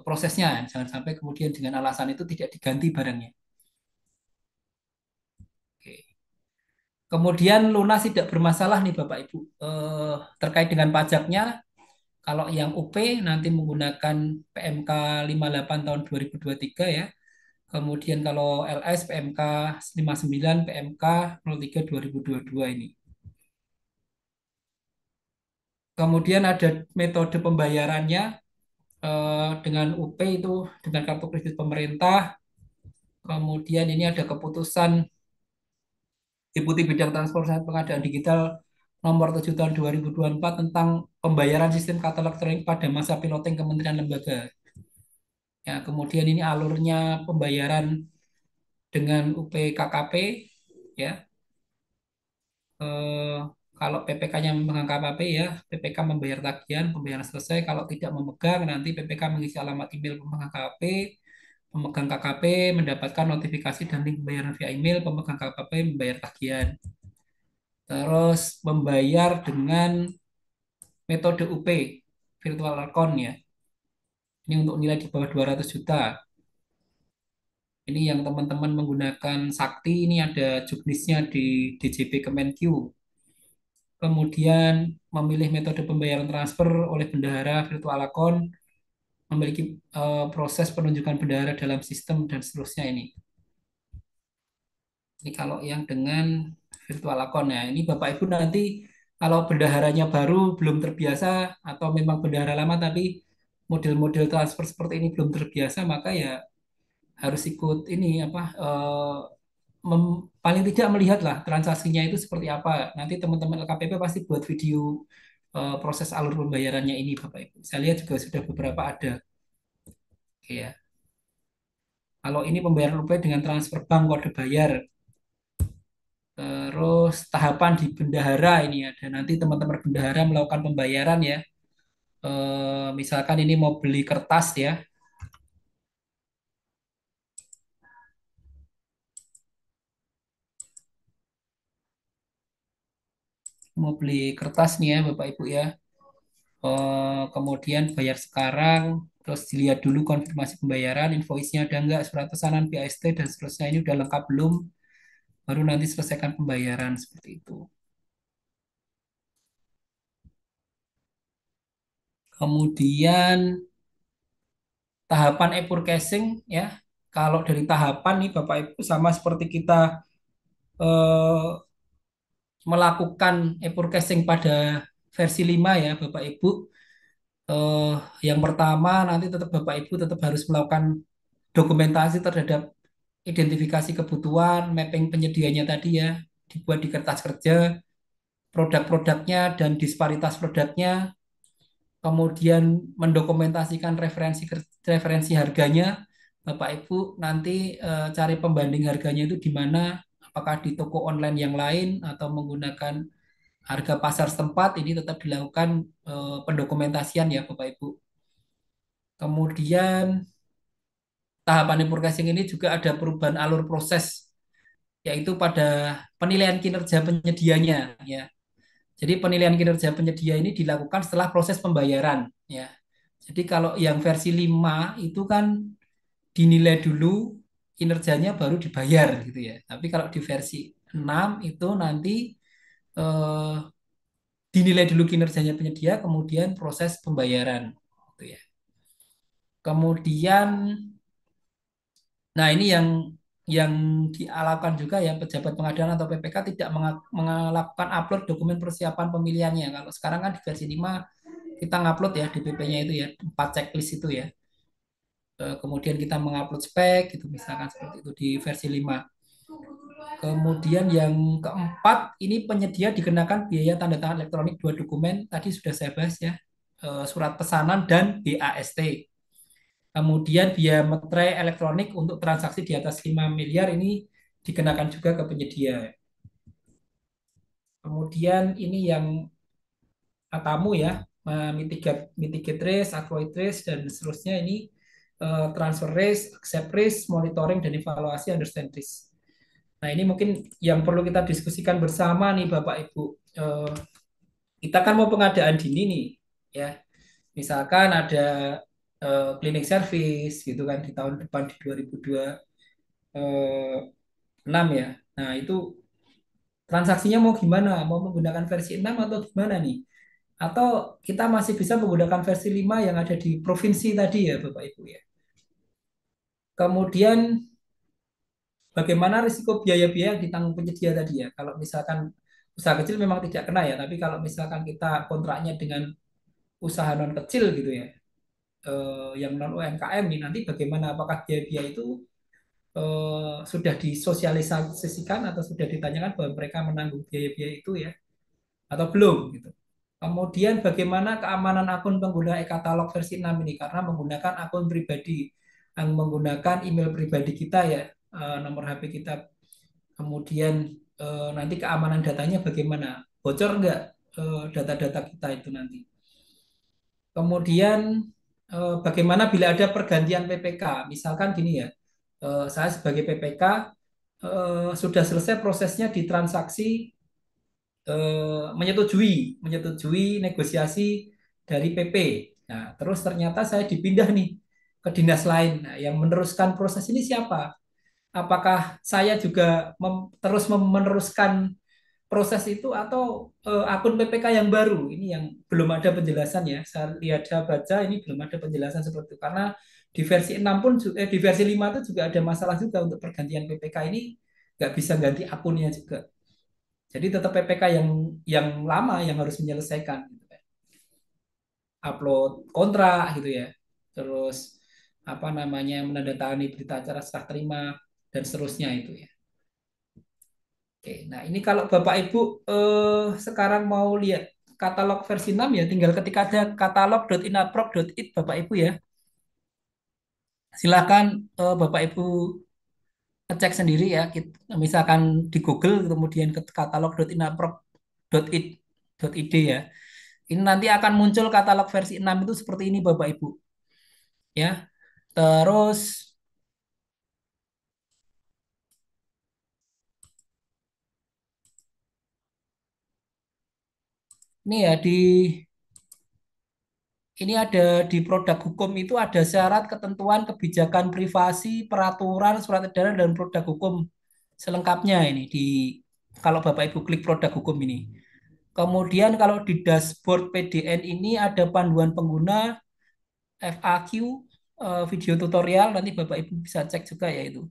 prosesnya. Jangan sampai kemudian dengan alasan itu tidak diganti barangnya. Oke. Kemudian lunas tidak bermasalah nih Bapak Ibu. Terkait dengan pajaknya, kalau yang UP nanti menggunakan PMK 58 tahun 2023 ya. Kemudian kalau LS PMK 59, PMK 03 2022 ini. Kemudian ada metode pembayarannya dengan UP itu dengan kartu kredit pemerintah. Kemudian ini ada keputusan Deputi Bidang Transportasi Pengadaan Digital nomor 7 tahun 2024 tentang pembayaran sistem kartu elektronik pada masa piloting Kementerian Lembaga. Ya, kemudian ini alurnya pembayaran dengan UP KKP ya. Eh, Kalau PPK-nya memegang KKP ya, PPK membayar tagihan, pembayaran selesai. Kalau tidak memegang, nanti PPK mengisi alamat email pemegang KKP, pemegang KKP mendapatkan notifikasi dan link pembayaran via email, pemegang KKP membayar tagihan. Terus membayar dengan metode UP, virtual account ya. Ini untuk nilai di bawah 200 juta. Ini yang teman-teman menggunakan Sakti, ini ada juknisnya di DJP Kemenq. Kemudian memilih metode pembayaran transfer oleh bendahara virtual account, memiliki proses penunjukan bendahara dalam sistem dan seterusnya ini. Ini kalau yang dengan virtual account ya. Ini Bapak Ibu nanti kalau bendaharanya baru belum terbiasa atau memang bendahara lama tapi model-model transfer seperti ini belum terbiasa maka ya harus ikut ini apa, paling tidak melihatlah transaksinya itu seperti apa. Nanti teman-teman LKPP pasti buat video proses alur pembayarannya ini Bapak Ibu. Saya lihat juga sudah beberapa ada. Oke ya. Kalau ini pembayaran rupiah dengan transfer bank kode bayar. Terus tahapan di bendahara ini ada. Nanti teman-teman bendahara melakukan pembayaran ya. Misalkan ini mau beli kertas ya. Mau beli kertas nih ya Bapak Ibu ya. Kemudian bayar sekarang, terus dilihat dulu konfirmasi pembayaran, invoice-nya ada enggak, surat pesanan PAST dan seterusnya ini udah lengkap belum, baru nanti selesaikan pembayaran seperti itu. Kemudian tahapan e-purchasing ya, kalau dari tahapan nih Bapak Ibu sama seperti kita eh, melakukan e-purchasing pada versi 5 ya Bapak Ibu. Eh, yang pertama nanti tetap Bapak Ibu tetap harus melakukan dokumentasi terhadap identifikasi kebutuhan, mapping penyediaannya tadi ya, dibuat di kertas kerja, produk-produknya dan disparitas produknya, kemudian mendokumentasikan referensi harganya. Bapak Ibu nanti cari pembanding harganya itu di mana, apakah di toko online yang lain atau menggunakan harga pasar setempat, ini tetap dilakukan pendokumentasian ya Bapak Ibu. Kemudian tahapan forecasting ini juga ada perubahan alur proses yaitu pada penilaian kinerja penyedianya ya. Jadi penilaian kinerja penyedia ini dilakukan setelah proses pembayaran ya. Jadi kalau yang versi 5 itu kan dinilai dulu kinerjanya baru dibayar gitu ya. Tapi kalau di versi 6 itu nanti eh, dinilai dulu kinerjanya penyedia, kemudian proses pembayaran gitu ya. Kemudian, nah ini yang dilakukan juga ya pejabat pengadilan atau PPK tidak melakukan upload dokumen persiapan pemilihannya. Kalau sekarang kan di versi 5 kita ngupload ya DPP-nya itu ya, 4 checklist itu ya. Kemudian kita mengupload spek gitu misalkan seperti itu di versi 5. Kemudian yang keempat, ini penyedia dikenakan biaya tanda tangan elektronik dua dokumen, tadi sudah saya bahas ya, surat pesanan dan BAST. Kemudian biaya materai elektronik untuk transaksi di atas 5 miliar ini dikenakan juga ke penyedia. Kemudian ini yang tamu ya, mitigate, mitigate risk, avoid risk, dan seterusnya ini transfer risk, accept risk, monitoring, dan evaluasi, understand risk. Nah, ini mungkin yang perlu kita diskusikan bersama nih Bapak Ibu. Eh, kita kan mau pengadaan dini nih, ya. Misalkan ada cleaning service gitu kan di tahun depan di 2026 ya. Nah, itu transaksinya mau gimana? Mau menggunakan versi 6 atau gimana nih? Atau kita masih bisa menggunakan versi 5 yang ada di provinsi tadi ya Bapak Ibu ya. Kemudian bagaimana risiko biaya-biaya yang ditanggung penyedia tadi ya. Kalau misalkan usaha kecil memang tidak kena ya, tapi kalau misalkan kita kontraknya dengan usaha non kecil gitu ya, yang non UMKM nih nanti bagaimana, apakah biaya-biaya itu sudah disosialisasikan atau sudah ditanyakan bahwa mereka menanggung biaya-biaya itu ya atau belum gitu. Kemudian bagaimana keamanan akun pengguna e-katalog versi 6 ini karena menggunakan akun pribadi, yang menggunakan email pribadi kita ya, nomor HP kita. Kemudian nanti keamanan datanya bagaimana? Bocor nggak data-data kita itu nanti? Kemudian bagaimana bila ada pergantian PPK? Misalkan gini ya, saya sebagai PPK sudah selesai prosesnya di transaksi, menyetujui negosiasi dari PP. Nah, terus ternyata saya dipindah nih ke dinas lain. Nah, yang meneruskan proses ini siapa? Apakah saya juga meneruskan proses itu atau akun PPK yang baru? Ini yang belum ada penjelasan ya. Saya lihat, saya baca ini belum ada penjelasan seperti itu karena di versi 6 pun di versi 5 itu juga ada masalah juga untuk pergantian PPK ini nggak bisa ganti akunnya juga. Jadi tetap PPK yang lama yang harus menyelesaikan gitu kan. Upload kontrak gitu ya. Terus apa namanya menandatangani berita acara serah terima dan seterusnya itu ya. Oke, nah ini kalau Bapak Ibu sekarang mau lihat katalog versi 6 ya tinggal ketika ada katalog.inaprok.id Bapak Ibu ya. Silakan Bapak Ibu cek sendiri ya. Misalkan di Google kemudian ke katalog.inaprok.id ya. Ini nanti akan muncul katalog versi 6 itu seperti ini Bapak Ibu ya. Terus ini ya ini ada di produk hukum itu ada syarat ketentuan kebijakan privasi, peraturan, surat edaran dan produk hukum selengkapnya ini di kalau Bapak Ibu klik produk hukum ini. Kemudian kalau di dashboard PDN ini ada panduan pengguna, FAQ, video tutorial nanti Bapak Ibu bisa cek juga ya itu.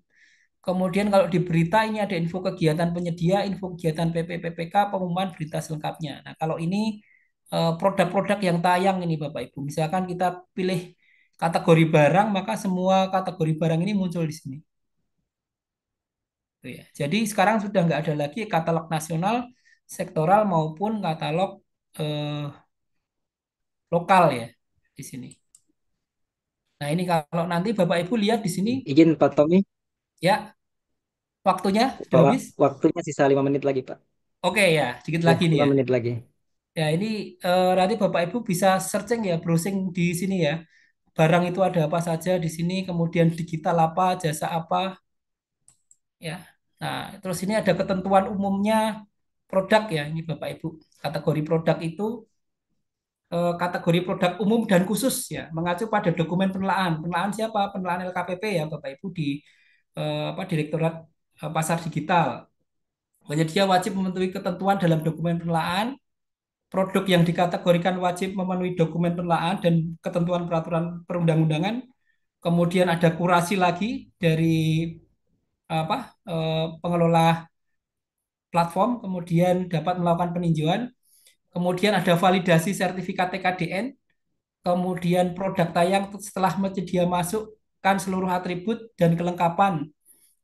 Kemudian kalau di berita ini ada info kegiatan penyedia, info kegiatan PPPPK, pengumuman berita selengkapnya. Nah, kalau ini produk-produk yang tayang ini Bapak Ibu. Misalkan kita pilih kategori barang, maka semua kategori barang ini muncul di sini. Tuh ya. Jadi sekarang sudah nggak ada lagi katalog nasional, sektoral maupun katalog eh, lokal ya di sini. Nah, ini kalau nanti Bapak Ibu lihat di sini Izin Pak Tommy, ya, waktunya sudah Pak, habis. waktunya sisa 5 menit lagi Pak. Oke ya, sedikit Ya, lagi nih lima ya. menit lagi. Ya, ini nanti Bapak Ibu bisa searching ya, browsing di sini ya. Barang itu ada apa saja di sini, kemudian digital apa, jasa apa, ya. Nah, terus ini ada ketentuan umumnya produk ya, ini Bapak Ibu. Kategori produk itu kategori produk umum dan khusus ya, mengacu pada dokumen penelaan. Penelaan siapa? Penelaan LKPP ya, Bapak Ibu di Direktorat Pasar Digital. Penyedia wajib memenuhi ketentuan dalam dokumen penelaan. Produk yang dikategorikan wajib memenuhi dokumen penelaan dan ketentuan peraturan perundang-undangan. Kemudian ada kurasi lagi dari pengelola platform, kemudian dapat melakukan peninjauan. Kemudian ada validasi sertifikat TKDN. Kemudian produk tayang setelah penyedia masukkan seluruh atribut dan kelengkapan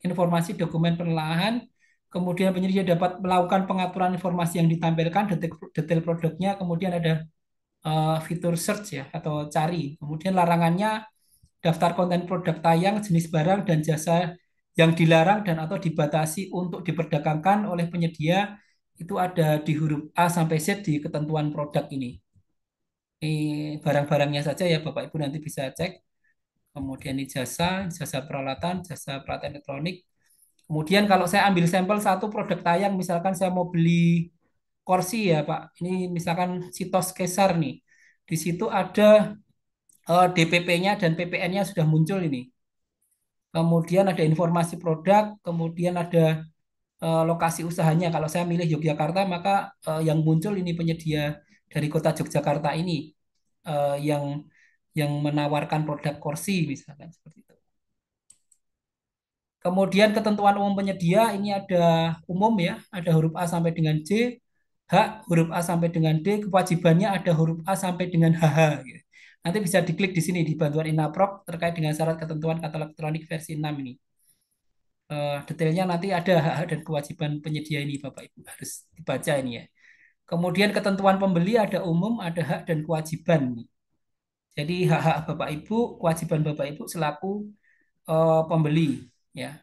informasi dokumen penelaahan. Kemudian penyedia dapat melakukan pengaturan informasi yang ditampilkan, detail, detail produknya. Kemudian ada fitur search ya atau cari. Kemudian larangannya daftar konten produk tayang, jenis barang dan jasa yang dilarang dan atau dibatasi untuk diperdagangkan oleh penyedia itu ada di huruf A sampai Z di ketentuan produk ini. Ini barang-barangnya saja ya Bapak Ibu nanti bisa cek. Kemudian ini jasa, jasa peralatan, jasa peralatan elektronik. Kemudian kalau saya ambil sampel satu produk tayang, misalkan saya mau beli kursi ya Pak. Ini misalkan Sitos Kesar nih. Di situ ada DPP-nya dan PPN-nya sudah muncul ini. Kemudian ada informasi produk, kemudian ada lokasi usahanya. Kalau saya milih Yogyakarta, maka yang muncul ini penyedia dari kota Yogyakarta ini yang menawarkan produk kursi misalkan seperti itu. Kemudian ketentuan umum penyedia ini ada umum ya, ada huruf A sampai dengan J, hak huruf A sampai dengan D, kewajibannya ada huruf A sampai dengan HH. Gitu. Nanti bisa diklik di sini di bantuan Inaprok terkait dengan syarat ketentuan kata elektronik versi 6 ini. Detailnya nanti ada hak-hak dan kewajiban penyedia ini Bapak Ibu harus dibaca ini ya. Kemudian ketentuan pembeli ada umum, ada hak dan kewajiban. Jadi hak-hak Bapak Ibu, kewajiban Bapak Ibu selaku pembeli ya.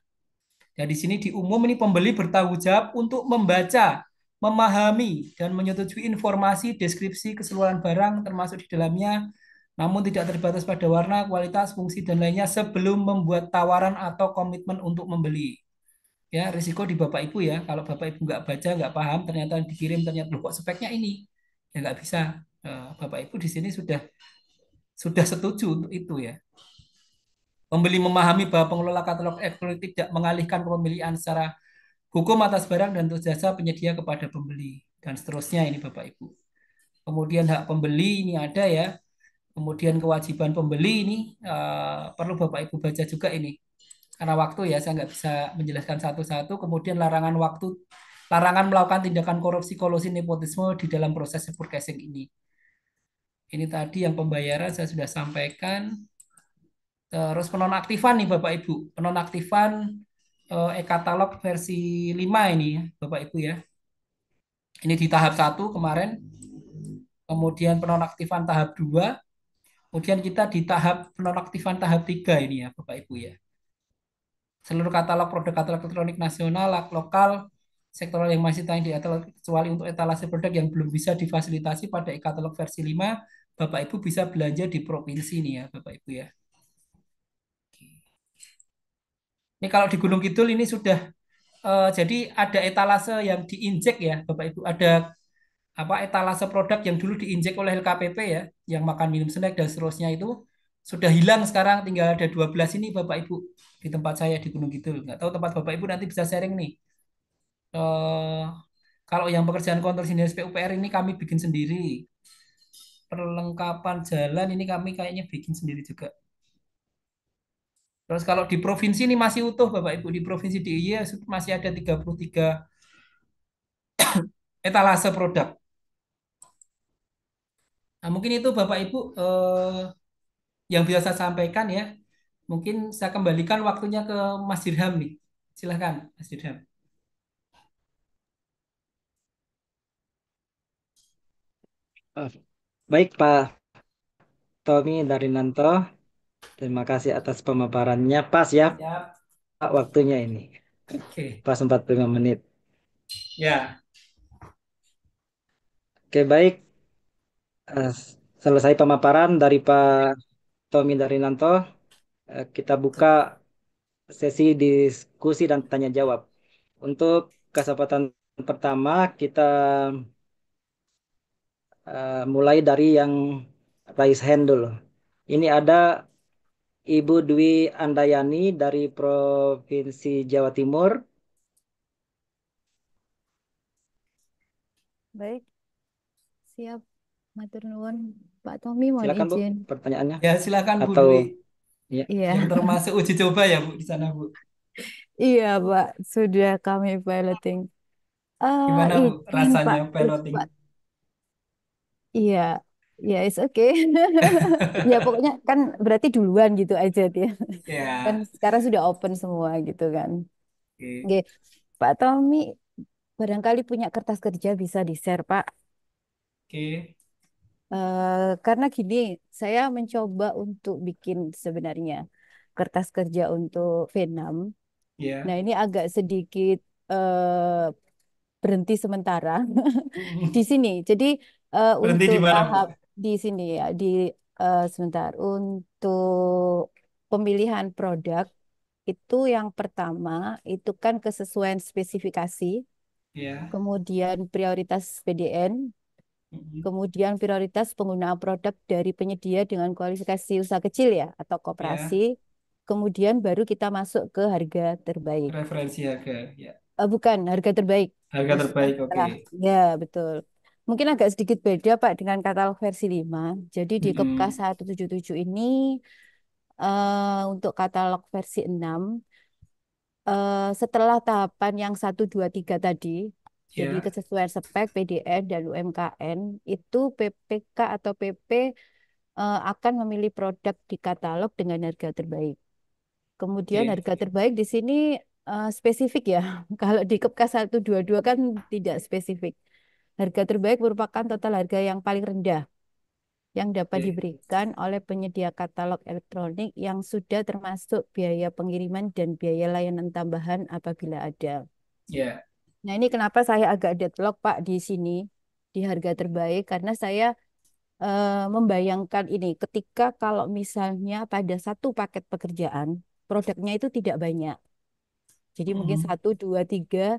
Dan di sini di umum ini pembeli bertanggung jawab untuk membaca, memahami dan menyetujui informasi, deskripsi keseluruhan barang termasuk di dalamnya, namun tidak terbatas pada warna, kualitas, fungsi dan lainnya sebelum membuat tawaran atau komitmen untuk membeli. Ya, risiko di Bapak Ibu ya. Kalau Bapak Ibu nggak baca, nggak paham, ternyata dikirim ternyata loh kok speknya ini, ya nggak bisa. Bapak Ibu di sini sudah setuju untuk itu ya. Pembeli memahami bahwa pengelola katalog elektronik tidak mengalihkan kepemilikan secara hukum atas barang dan atau jasa penyedia kepada pembeli dan seterusnya ini Bapak Ibu. Kemudian hak pembeli ini ada ya. Kemudian kewajiban pembeli ini perlu Bapak Ibu baca juga ini. Karena waktu ya saya nggak bisa menjelaskan satu-satu. Kemudian larangan melakukan tindakan korupsi, kolusi, nepotisme di dalam proses forecasting ini. Ini tadi yang pembayaran saya sudah sampaikan. Terus penonaktifan nih Bapak Ibu. Penonaktifan e-katalog versi 5 ini ya, Bapak Ibu ya. Ini di tahap satu kemarin. Kemudian penonaktifan tahap 2. Kemudian kita di tahap penonaktifan tahap 3 ini ya Bapak Ibu ya. Seluruh katalog produk katalog elektronik nasional, lokal, sektoral yang masih tayang di etalase kecuali untuk etalase produk yang belum bisa difasilitasi pada e-katalog versi 5, Bapak Ibu bisa belanja di provinsi nih ya Bapak Ibu ya. Ini kalau di Gunung Kidul ini sudah jadi ada etalase yang diinjek ya Bapak Ibu. Ada etalase produk yang dulu diinjek oleh LKPP ya, yang makan minum snack dan seterusnya itu sudah hilang sekarang tinggal ada 12 ini Bapak Ibu di tempat saya di Gunung Kidul. Nggak tahu tempat Bapak Ibu nanti bisa sharing nih. Eh, Kalau yang pekerjaan kontrol sinergi PUPR ini kami bikin sendiri. Perlengkapan jalan ini kami kayaknya bikin sendiri juga. Terus kalau di provinsi ini masih utuh Bapak Ibu. Di provinsi DIY masih ada 33 etalase produk. Nah, mungkin itu Bapak Ibu yang bisa saya sampaikan ya. Mungkin saya kembalikan waktunya ke Mas Dirham nih. Silahkan Mas Dirham. Eh, Baik Pak Tommy dari Nanto, terima kasih atas pemaparannya. Pas ya Siap. Pak waktunya ini. Oke. Pas 45 menit. Ya. Oke baik, Eh, selesai pemaparan dari Pak Tommy dari Nanto. Kita buka sesi diskusi dan tanya jawab. Untuk kesempatan pertama kita mulai dari yang raise hand dulu. Ini ada Ibu Dwi Andayani dari Provinsi Jawa Timur. Baik, siap. Matur nuwun. Pak Tommy mohon Silakan Bu, izin. pertanyaannya. Ya, silakan Bu Atau Dwi. ya, Yang Iya, termasuk uji coba ya Bu di sana Bu. iya Pak, sudah kami piloting. Gimana Bu Izin rasanya Pak, piloting? Pak. Iya, ya it's okay. Ya pokoknya kan berarti duluan gitu aja dia. Kan Ya, sekarang sudah open semua gitu kan. oke. Oke, Pak Tommy barangkali punya kertas kerja bisa di-share Pak. Oke. Karena gini, saya mencoba untuk bikin sebenarnya kertas kerja untuk V6. Nah, Ya. ini agak sedikit berhenti sementara di sini. Jadi Berhenti untuk di mana Bu? tahap di sini ya, di sebentar untuk pemilihan produk itu yang pertama itu kan kesesuaian spesifikasi, Ya. kemudian prioritas PDN, Mm-mm. kemudian prioritas penggunaan produk dari penyedia dengan kualifikasi usaha kecil ya atau koperasi, Ya. kemudian baru kita masuk ke harga terbaik. Referensi harga. Ya. Bukan, harga terbaik. Harga Terus terbaik. Oke. setelah, ya betul. Mungkin agak sedikit beda Pak dengan katalog versi 5. Jadi di Kepkas Mm-mm. 177 ini untuk katalog versi 6, setelah tahapan yang 1, 2, 3 tadi, jadi Ya. kesesuaian spek, PDN, dan UMKM, itu PPK atau PP akan memilih produk di katalog dengan harga terbaik. Kemudian Oke. harga terbaik di sini spesifik ya. Kalau di Kepkas 122 kan tidak spesifik. Harga terbaik merupakan total harga yang paling rendah yang dapat Oke. diberikan oleh penyedia katalog elektronik yang sudah termasuk biaya pengiriman dan biaya layanan tambahan apabila ada. Ya. Nah, ini kenapa saya agak deadlock Pak di sini di harga terbaik karena saya membayangkan ini ketika kalau misalnya pada satu paket pekerjaan produknya itu tidak banyak. Jadi mungkin Mm-mm. 1, 2, 3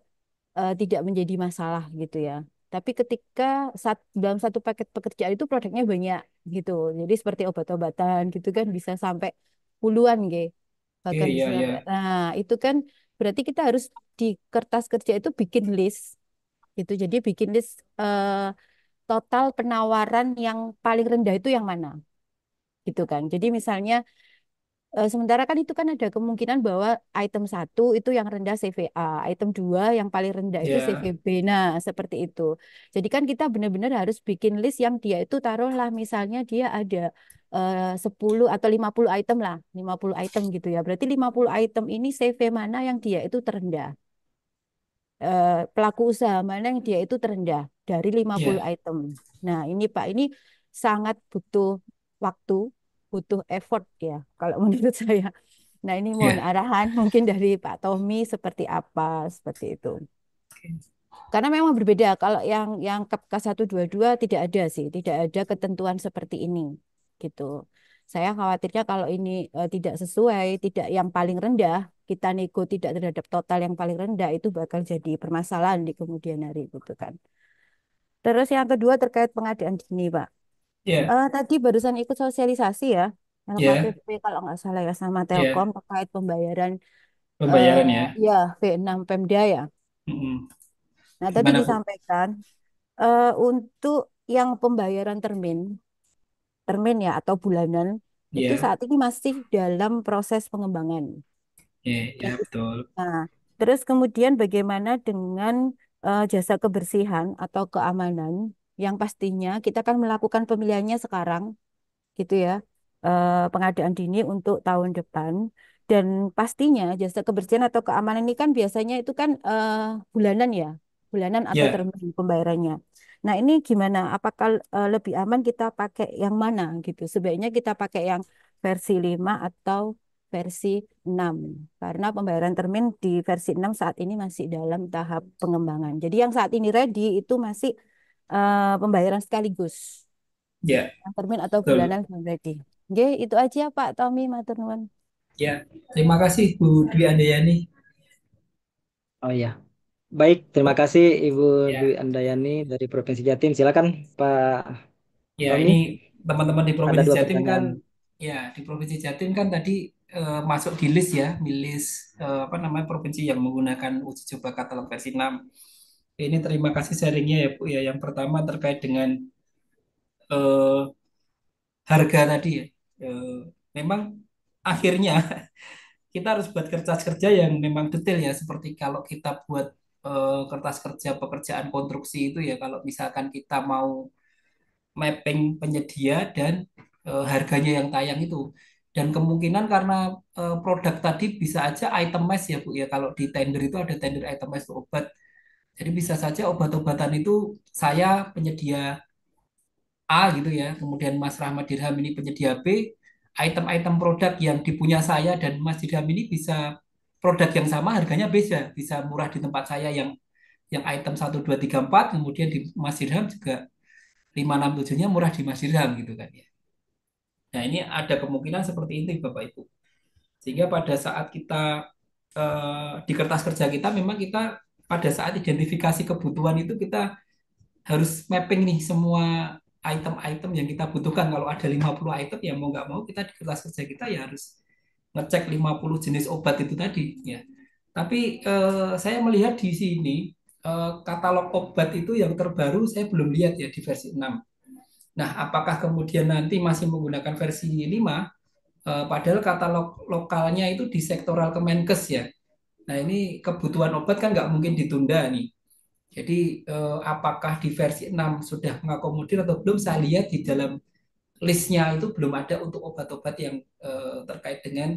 tidak menjadi masalah gitu ya. Tapi ketika dalam satu paket pekerjaan itu produknya banyak gitu. Jadi seperti obat-obatan gitu kan bisa sampai puluhan gitu. Oke. Bahkan bisa Ya. sampai. Ya. Nah, itu kan berarti kita harus di kertas kerja itu bikin list gitu. Jadi bikin list total penawaran yang paling rendah itu yang mana gitu kan. Jadi misalnya sementara kan itu kan ada kemungkinan bahwa item satu itu yang rendah CVA, item 2 yang paling rendah itu Ya. CVB. Nah, seperti itu. Jadi kan kita benar-benar harus bikin list yang dia itu taruhlah misalnya dia ada 10 atau 50 item lah, 50 item gitu ya. Berarti 50 item ini CV mana yang dia itu terendah. Pelaku usaha mana yang dia itu terendah dari 50 Ya. item. Nah, ini Pak, ini sangat butuh waktu, butuh effort ya, kalau menurut saya. Nah, ini mohon Ya. arahan mungkin dari Pak Tommy seperti apa, seperti itu. Karena memang berbeda. Kalau yang KPK 122 tidak ada sih, tidak ada ketentuan seperti ini, gitu. Saya khawatirnya kalau ini tidak sesuai, tidak yang paling rendah, kita nego tidak terhadap total yang paling rendah itu bakal jadi permasalahan di kemudian hari, gitu kan. Terus yang kedua terkait pengadaan dini, Pak. Ya. Tadi barusan ikut sosialisasi ya, Ya. LKPP kalau nggak salah ya sama Telkom Ya. terkait pembayaran Pembayaran ya. ya V6 Pemda ya. Mm-mm. Nah, tadi Gimana Bu? disampaikan untuk yang pembayaran termin ya atau bulanan itu Ya. saat ini masih dalam proses pengembangan. Ya. Dan Ya, betul. nah, terus kemudian bagaimana dengan jasa kebersihan atau keamanan yang pastinya kita akan melakukan pemilihannya sekarang gitu ya, pengadaan dini untuk tahun depan. Dan pastinya jasa kebersihan atau keamanan ini kan biasanya itu kan bulanan ya, bulanan atau Ya. termin pembayarannya. Nah, ini gimana? Apakah lebih aman kita pakai yang mana gitu? Sebaiknya kita pakai yang versi 5 atau versi 6 karena pembayaran termin di versi 6 saat ini masih dalam tahap pengembangan. Jadi yang saat ini ready itu masih pembayaran sekaligus Ya. yang termin atau Betul. bulanan belum ready. Oke, itu aja Pak Tommy matur nuwun. Ya. Terima kasih Bu Dwi Andayani. oh ya. Baik, terima kasih Ibu Dwi Ya, Andayani dari Provinsi Jatim. Silakan Pak ya Tommy, ini teman-teman di ada Provinsi dua Jatim kan, pertanyaan. ya di Provinsi Jatim kan tadi masuk di list ya, di list apa namanya provinsi yang menggunakan uji coba katalog versi 6. Ini terima kasih sharingnya ya Bu ya. Yang pertama terkait dengan eh, harga tadi ya. Eh, Memang akhirnya kita harus buat kertas kerja yang memang detail ya. Seperti kalau kita buat kertas kerja pekerjaan konstruksi itu ya, kalau misalkan kita mau mapping penyedia dan harganya yang tayang itu. Dan kemungkinan karena produk tadi bisa aja itemized ya Bu ya. Kalau di tender itu ada tender itemized obat. Jadi bisa saja obat-obatan itu saya penyedia A gitu ya. Kemudian Mas Rahmat Dirham ini penyedia B. Item-item produk yang dipunya saya dan Mas Dirham ini bisa produk yang sama harganya beda. Bisa murah di tempat saya yang item 1, 2, 3, 4, kemudian di Mas Dirham juga 5, 6, 7-nya murah di Mas Dirham gitu kan ya. Nah, ini ada kemungkinan seperti itu Bapak Ibu. Sehingga pada saat kita di kertas kerja kita memang kita pada saat identifikasi kebutuhan itu kita harus mapping nih semua item-item yang kita butuhkan. Kalau ada 50 item ya mau nggak mau kita di kertas kerja kita ya harus ngecek 50 jenis obat itu tadi ya. Tapi saya melihat di sini katalog obat itu yang terbaru saya belum lihat ya di versi 6. Nah, apakah kemudian nanti masih menggunakan versi 5? Padahal katalog lokalnya itu di sektoral Kemenkes ya. Nah, ini kebutuhan obat kan nggak mungkin ditunda nih. Jadi apakah di versi 6 sudah mengakomodir atau belum? Saya lihat di dalam listnya itu belum ada untuk obat-obat yang terkait dengan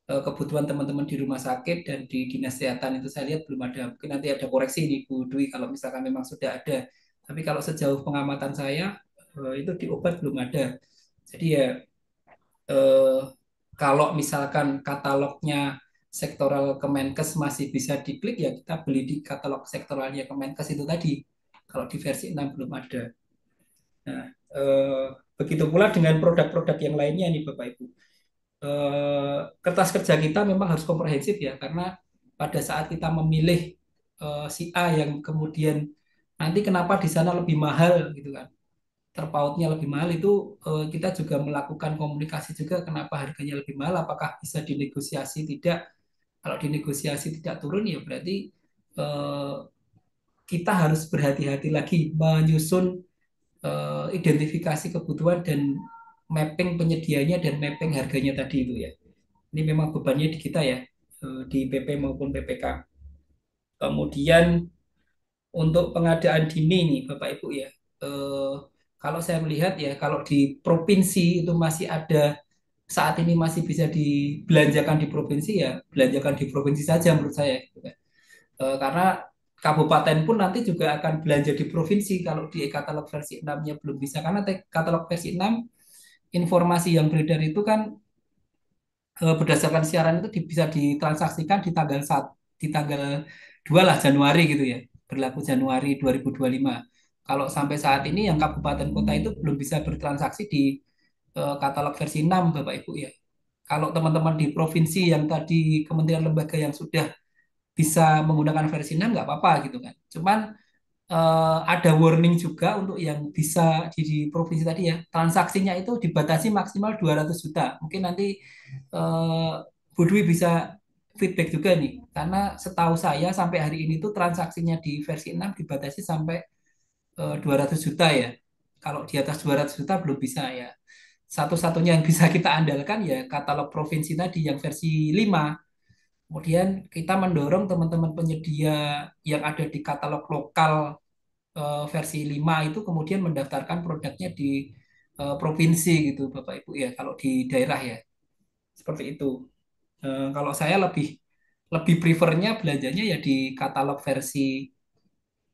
kebutuhan teman-teman di rumah sakit dan di dinas kesehatan itu saya lihat belum ada. Mungkin nanti ada koreksi nih Bu Dwi kalau misalkan memang sudah ada. Tapi kalau sejauh pengamatan saya itu di obat belum ada. Jadi ya eh, kalau misalkan katalognya sektoral Kemenkes masih bisa diklik ya kita beli di katalog sektoralnya Kemenkes itu tadi. Kalau di versi 6 belum ada. Nah, eh, begitu pula dengan produk-produk yang lainnya nih Bapak Ibu. Kertas kerja kita memang harus komprehensif ya karena pada saat kita memilih si A yang kemudian nanti kenapa di sana lebih mahal gitu kan, terpautnya lebih mahal itu kita juga melakukan komunikasi juga kenapa harganya lebih mahal, apakah bisa dinegosiasi tidak. Kalau dinegosiasi tidak turun ya berarti eh, kita harus berhati-hati lagi menyusun identifikasi kebutuhan dan mapping penyedianya dan mapping harganya tadi itu ya. Ini memang bebannya di kita ya, di PP maupun PPK. Kemudian untuk pengadaan dini nih Bapak Ibu ya, eh, kalau saya melihat ya, kalau di provinsi itu masih ada, saat ini masih bisa dibelanjakan di provinsi ya, belanjakan di provinsi saja menurut saya. Gitu kan. Karena kabupaten pun nanti juga akan belanja di provinsi kalau di katalog versi 6-nya belum bisa. Karena katalog versi 6 informasi yang beredar itu kan berdasarkan siaran itu bisa ditransaksikan di tanggal 1, di tanggal 2 lah Januari gitu ya. Berlaku Januari 2025. Kalau sampai saat ini yang kabupaten kota itu belum bisa bertransaksi di katalog versi 6 Bapak Ibu ya. Kalau teman-teman di provinsi yang tadi kementerian lembaga yang sudah bisa menggunakan versi 6 nggak apa-apa gitu kan. Cuman ada warning juga untuk yang bisa di provinsi tadi ya, transaksinya itu dibatasi maksimal 200 juta. Mungkin nanti eh, Bu Dwi bisa feedback juga nih, karena setahu saya sampai hari ini tuh transaksinya di versi 6 dibatasi sampai 200 juta ya. Kalau di atas 200 juta belum bisa ya. Satu-satunya yang bisa kita andalkan ya katalog provinsi tadi yang versi 5. Kemudian kita mendorong teman-teman penyedia yang ada di katalog lokal versi 5 itu kemudian mendaftarkan produknya di provinsi gitu Bapak Ibu ya kalau di daerah ya seperti itu. Kalau saya lebih lebih prefernya belanjanya ya di katalog versi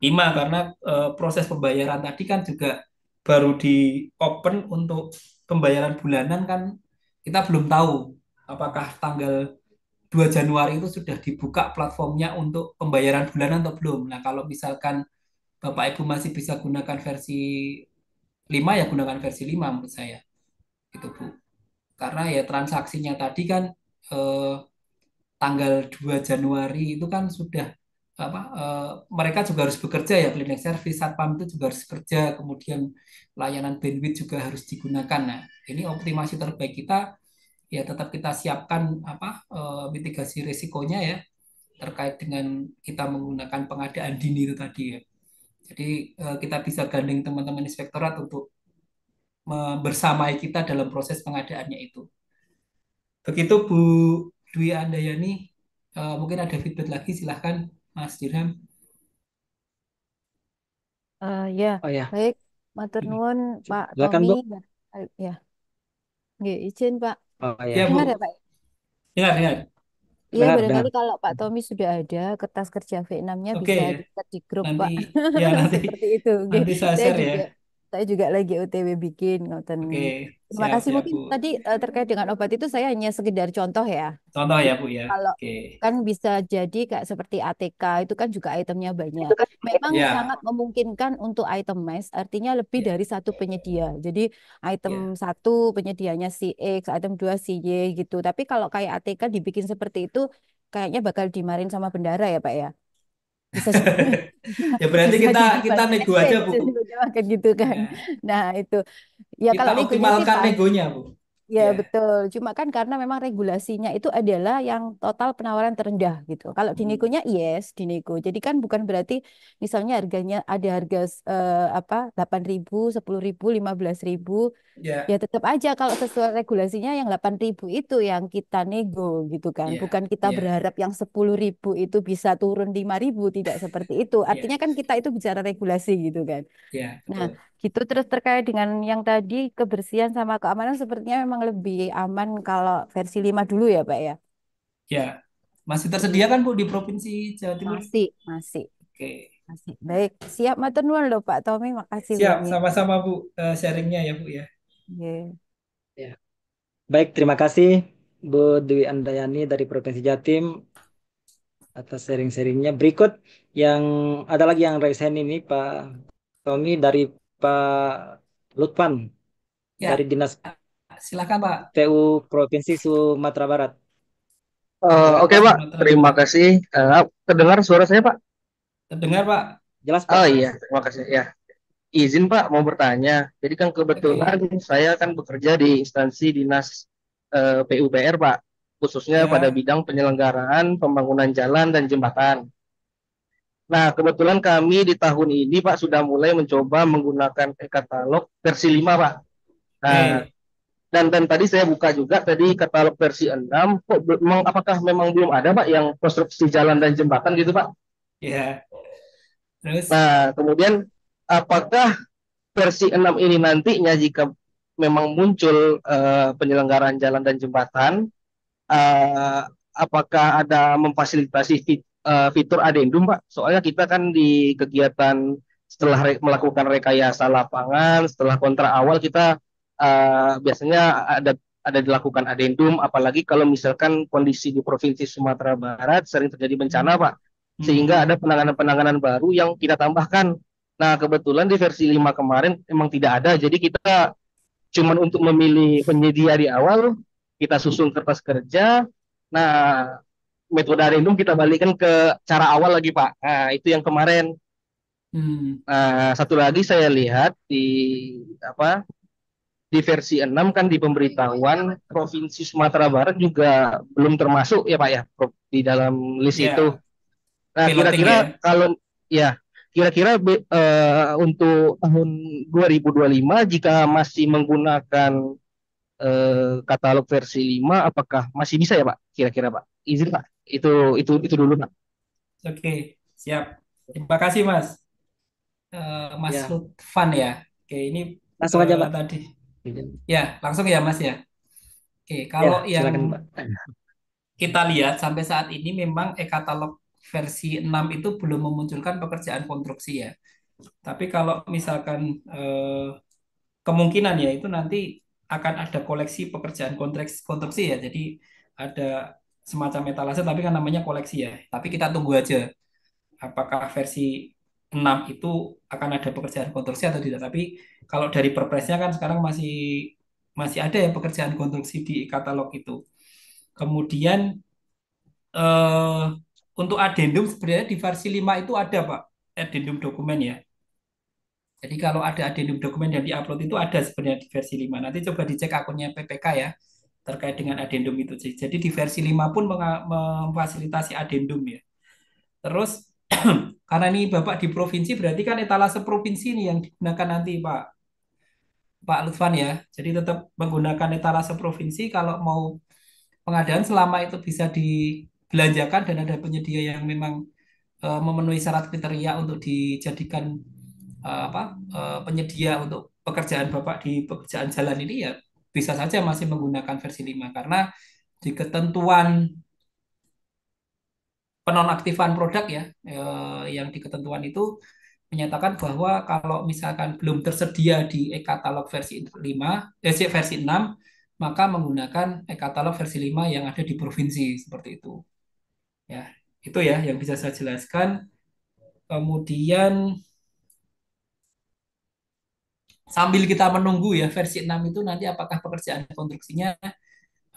5 karena proses pembayaran tadi kan juga baru di open untuk pembayaran bulanan kan kita belum tahu apakah tanggal 2 Januari itu sudah dibuka platformnya untuk pembayaran bulanan atau belum. Nah, kalau misalkan Bapak Ibu masih bisa gunakan versi 5 ya gunakan versi 5 menurut saya. Itu Bu. Karena ya transaksinya tadi kan eh, tanggal 2 Januari itu kan sudah apa mereka juga harus bekerja ya, cleaning service, satpam itu juga harus kerja, kemudian layanan bandwidth juga harus digunakan. Nah, ini optimasi terbaik kita ya tetap kita siapkan apa mitigasi risikonya ya terkait dengan kita menggunakan pengadaan dini itu tadi ya. Jadi kita bisa gandeng teman-teman inspektorat untuk bersamai kita dalam proses pengadaannya itu. Begitu Bu Dwi Andayani, mungkin ada feedback lagi silahkan Mas Dirham. Ya, Oh ya, baik. Matur nuwun Pak silakan Tommy. Bu. Ya, nggih, izin Pak. Oh Ya ya, Dengar ya Bu, Pak? dengar dengar. Iya, dengar, barangkali dengar. kalau Pak Tommy sudah ada kertas kerja V6-nya Oke bisa ya, di-share di grup, nanti Pak. ya nanti Seperti itu. Oke. nanti saya Saya share ya. juga saya juga lagi OTW bikin ngoten. Oke, Terima siap kasih. siap Mungkin Bu. tadi terkait dengan obat itu saya hanya sekedar contoh ya. Contoh ya Gitu. Bu ya. Kalau Oke. kan bisa jadi kayak seperti ATK itu kan juga itemnya banyak. Itu kan Memang Ya, sangat memungkinkan untuk item mass, artinya lebih ya, dari satu penyedia. Jadi item ya, satu penyedianya si X, item dua si Y gitu. Tapi kalau kayak ATK dibikin seperti itu, kayaknya bakal dimarin sama bendara ya Pak ya. Bisa ya berarti bisa kita jadi kita bahan nego aja exchange Bu. kan gitu kan. Ya, Nah itu ya kita kalau negonya sih optimalkan pas. negonya Bu. Ya Ya. betul. Cuma kan karena memang regulasinya itu adalah yang total penawaran terendah gitu. Kalau di Hmm. negonya yes, di nego. Jadi kan bukan berarti misalnya harganya ada harga apa 8.000, 10.000, 15.000. Ya, Ya tetap aja kalau sesuai regulasinya yang 8.000 itu yang kita nego gitu kan. ya, Bukan kita ya, berharap yang 10.000 itu bisa turun 5.000, tidak seperti itu. ya, Artinya kan kita itu bicara regulasi gitu kan. ya, Nah, betul. gitu terus terkait dengan yang tadi kebersihan sama keamanan sepertinya memang lebih aman kalau versi 5 dulu ya, Pak ya. Ya, masih tersedia Hmm, kan Bu di Provinsi Jawa Timur? masih, masih, Oke. masih. Baik, siap matur nuwun loh Pak Tommy, makasih Siap, banyak. sama-sama Bu sharingnya ya Bu ya. Nggih. ya. Baik, terima kasih Bu Dwi Andayani dari Provinsi Jatim atas sharing-sharingnya. Berikut yang ada lagi yang raise hand ini Pak Tommy dari Pak Lutfan dari Ya, Dinas silakan Pak. PU Provinsi Sumatera Barat. PU Silakan Ya, Pak. Oke Pak, Sumatera terima Barat. kasih. Terdengar suara saya Pak? Terdengar Pak? jelas Oh Pak. iya, terima kasih ya. Izin Pak mau bertanya. Jadi kan kebetulan Oke. saya kan bekerja di instansi dinas PUPR Pak, khususnya pada Ya, bidang penyelenggaraan pembangunan jalan dan jembatan. Nah, kebetulan kami di tahun ini Pak sudah mulai mencoba menggunakan e-katalog versi 5 Pak. Nah, oke. dan tadi saya buka juga tadi katalog versi 6. Kok apakah memang belum ada Pak yang konstruksi jalan dan jembatan gitu Pak? Ya, terus Nah, kemudian apakah versi 6 ini nantinya jika memang muncul penyelenggaraan jalan dan jembatan, eh, apakah ada memfasilitasi fitur adendum, Pak? Soalnya kita kan di kegiatan setelah melakukan rekayasa lapangan, setelah kontrak awal kita biasanya ada dilakukan adendum, apalagi kalau misalkan kondisi di Provinsi Sumatera Barat sering terjadi bencana, hmm, Pak. Sehingga hmm, ada penanganan-penanganan baru yang kita tambahkan. Nah, kebetulan di versi 5 kemarin memang tidak ada, jadi kita cuman untuk memilih penyedia di awal, kita susun kertas kerja. Nah, metode adendum kita balikkan ke cara awal lagi, Pak. Nah, itu yang kemarin. hmm. Nah, satu lagi saya lihat di apa di versi 6 kan di pemberitahuan Provinsi Sumatera Barat juga belum termasuk ya Pak ya di dalam list itu. Ya, Nah, piloting kira-kira ya. kalau ya kira-kira untuk tahun 2025 jika masih menggunakan katalog versi 5 apakah masih bisa ya Pak? Kira-kira Pak. Izin Pak. Itu dulu Pak. Oke, siap. Terima kasih Mas. Mas Ya, Lutfan ya. Oke, ini langsung aja Pak. tadi. Ya, langsung ya Mas ya. Oke, kalau Ya, yang silakan Pak. kita lihat sampai saat ini memang e-katalog versi 6 itu belum memunculkan pekerjaan konstruksi ya. Tapi kalau misalkan kemungkinan ya itu nanti akan ada koleksi pekerjaan konstruksi ya. Jadi ada semacam etalase tapi kan namanya koleksi ya. Tapi kita tunggu aja apakah versi 6 itu akan ada pekerjaan konstruksi atau tidak. Tapi kalau dari perpresnya kan sekarang masih masih ada ya pekerjaan konstruksi di katalog itu. Kemudian eh, untuk adendum sebenarnya di versi 5 itu ada Pak, adendum dokumen ya. Jadi kalau ada adendum dokumen yang diupload itu ada sebenarnya di versi 5. Nanti coba dicek akunnya PPK ya terkait dengan adendum itu. Jadi di versi 5 pun memfasilitasi adendum ya. Terus karena ini Bapak di provinsi berarti kan etalase provinsi ini yang digunakan nanti Pak Lutfan ya. Jadi tetap menggunakan etalase provinsi kalau mau pengadaan selama itu bisa dibelanjakan dan ada penyedia yang memang memenuhi syarat kriteria untuk dijadikan penyedia untuk pekerjaan Bapak di pekerjaan jalan ini ya bisa saja masih menggunakan versi 5 karena di ketentuan penonaktifan produk ya yang di ketentuan itu menyatakan bahwa kalau misalkan belum tersedia di e-katalog versi 5 versi 6 maka menggunakan e-katalog versi 5 yang ada di provinsi seperti itu ya itu ya yang bisa saya jelaskan kemudian sambil kita menunggu ya versi 6 itu nanti apakah pekerjaan konstruksinya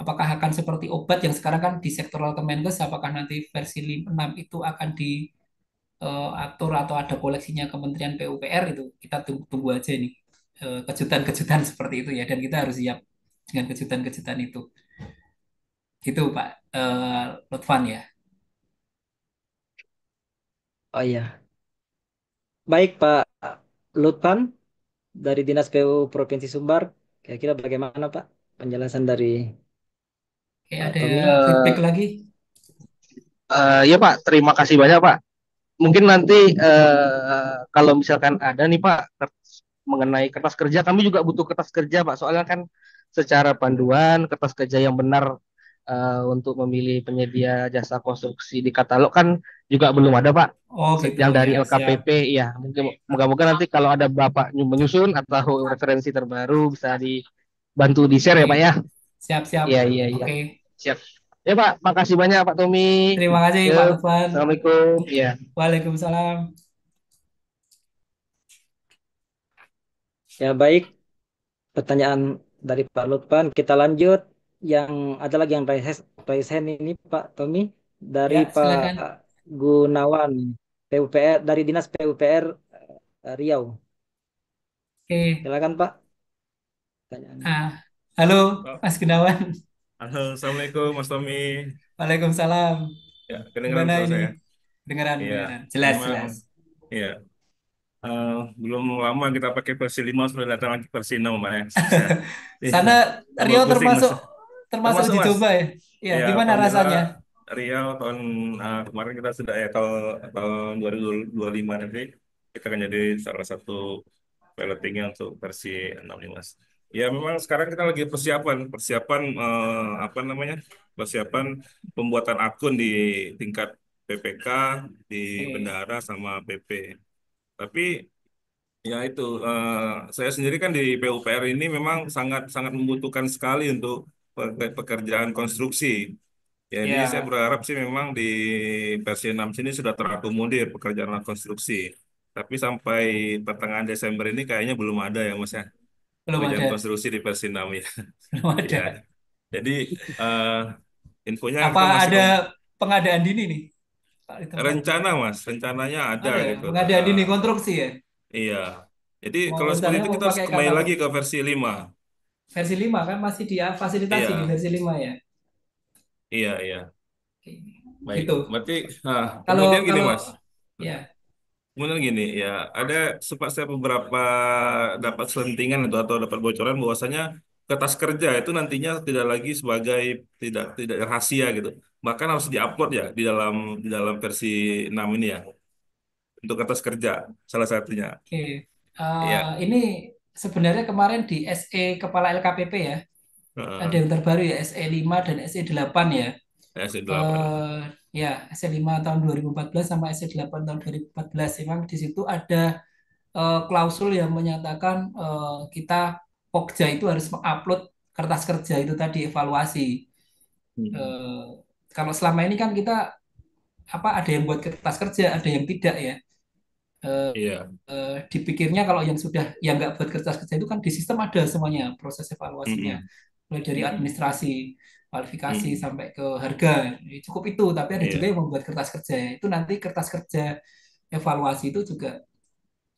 apakah akan seperti obat yang sekarang kan di sektoral Kemenkes apakah nanti versi 6 itu akan diatur atau ada koleksinya Kementerian PUPR itu kita tunggu aja nih kejutan-kejutan seperti itu ya dan kita harus siap dengan kejutan-kejutan itu gitu Pak Lutfan ya. Oh iya, baik Pak Lutpan dari Dinas PU Provinsi Sumbar. Kira-kira bagaimana Pak penjelasan dari Oke Pak ada Tommy? feedback lagi. Ya Pak, terima kasih banyak Pak. Mungkin nanti kalau misalkan ada nih Pak mengenai kertas kerja, kami juga butuh kertas kerja Pak. Soalnya kan secara panduan kertas kerja yang benar untuk memilih penyedia jasa konstruksi di katalog kan juga belum ada Pak. Oh gitu Yang ya dari siap. LKPP ya, mungkin moga-moga nanti kalau ada Bapak menyusun atau referensi terbaru bisa dibantu di share Oke ya Pak ya. siap-siap. Iya iya iya. Oke Siap. Ya Pak, makasih banyak Pak Tommy. terima kasih Pak Yuk, Lutfan. Assalamualaikum. Ya. Waalaikumsalam. Ya baik, pertanyaan dari Pak Lutpan. Kita lanjut. Yang ada lagi yang raise hand ini Pak Tommy dari Ya Pak silakan. Gunawan PUPR dari Dinas PUPR Riau. Oke. Silakan Pak. Pertanyaannya. Ah, halo Oh, Mas Gunawan. halo, Assalamualaikum Mas Tommy. Waalaikumsalam. Ya, kedengeran Gimana suara ini? saya. Dengaran, Iya, dengaran. Jelas, memang, jelas. iya. eh, belum lama kita pakai versi 5 sudah datang lagi versi 6, Pak ya. Saya, iya, Sana tambah Rio pusing Mas. termasuk termasuk Termasuk uji Mas. coba ya? Ya, Ya, gimana Alhamdulillah rasanya? Riau tahun kemarin kita sudah tahun 2025 nanti kita akan jadi salah satu pilotingnya untuk versi 6 nih Mas. Ya memang sekarang kita lagi persiapan apa namanya persiapan pembuatan akun di tingkat PPK, di Oke, bendahara sama PP. Tapi ya itu saya sendiri kan di PUPR ini memang sangat sangat membutuhkan sekali untuk pekerjaan konstruksi. Ya, jadi saya ya berharap sih memang di versi 6 sini sudah terakomodir pekerjaan konstruksi. Tapi sampai pertengahan Desember ini kayaknya belum ada ya Mas ya, belum pekerjaan ada, konstruksi di versi 6 ya. belum Ya, ada. jadi eh, infonya Apa kita masih ada pengadaan dini nih, Pak di tempat? rencana Mas, rencananya ada Ada ya, gitu. pengadaan dini konstruksi ya? Iya, jadi Mau kalau seperti rencananya itu mau kita harus pakai kembali katalog lagi ke versi 5. versi 5 kan masih difasilitasi di Iya, versi 5 ya? iya, iya. Oke. Baik, Gitu. berarti Kalau kemudian gini kalau Mas. ya, Kemudian gini ya, ada sempat saya beberapa dapat selentingan atau dapat bocoran bahwasanya kertas kerja itu nantinya tidak lagi sebagai tidak rahasia gitu. Bahkan harus diupload ya di dalam versi 6 ini ya untuk kertas kerja salah satunya. oke. Iya, Ini sebenarnya kemarin di SE Kepala LKPP ya, ada heeh. yang terbaru ya SE 5 dan SE 8 ya. S8 ya. Eh ya, SE 5 tahun 2014 sama SE 8 tahun 2014. Memang di situ ada klausul yang menyatakan kita Pokja itu harus mengupload kertas kerja itu tadi evaluasi. Hmm. Eh, Kalau selama ini kan kita apa ada yang buat kertas kerja, ada yang tidak ya. Iya. Dipikirnya kalau yang sudah yang nggak buat kertas kerja itu kan di sistem ada semuanya proses evaluasinya Mm-mm. mulai dari Mm-mm. administrasi kualifikasi Hmm. sampai ke harga. Cukup itu, tapi ada juga Iya, yang membuat kertas kerja. Itu nanti kertas kerja evaluasi itu juga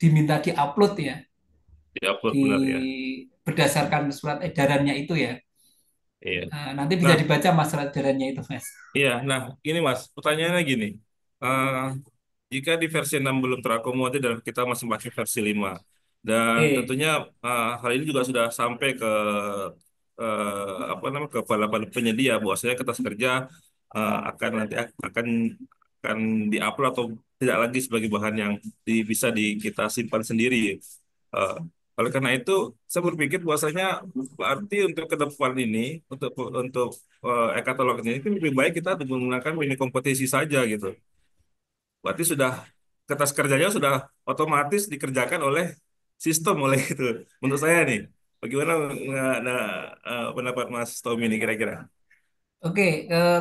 diminta diupload ya, diupload di benar ya. berdasarkan surat edarannya itu ya. Iya. Nah, nanti bisa Nah, dibaca mas surat edarannya itu, Mas. iya. Nah, ini Mas, pertanyaannya gini. Eh, Jika di versi 6 belum terakomodir dan kita masih pakai versi 5, dan Oke, tentunya hal ini juga sudah sampai ke apa namanya ke para penyedia bahwasanya kertas kerja akan nanti akan diupload atau tidak lagi sebagai bahan yang bisa kita simpan sendiri. Eh, Oleh karena itu, saya berpikir bahwasanya berarti untuk ke depan ini, untuk e-katalog ini lebih baik kita menggunakan mini kompetisi saja gitu. Berarti sudah kertas kerjanya sudah otomatis dikerjakan oleh sistem oleh itu. Menurut saya nih, bagaimana nah, pendapat Mas Tommy ini kira-kira? oke.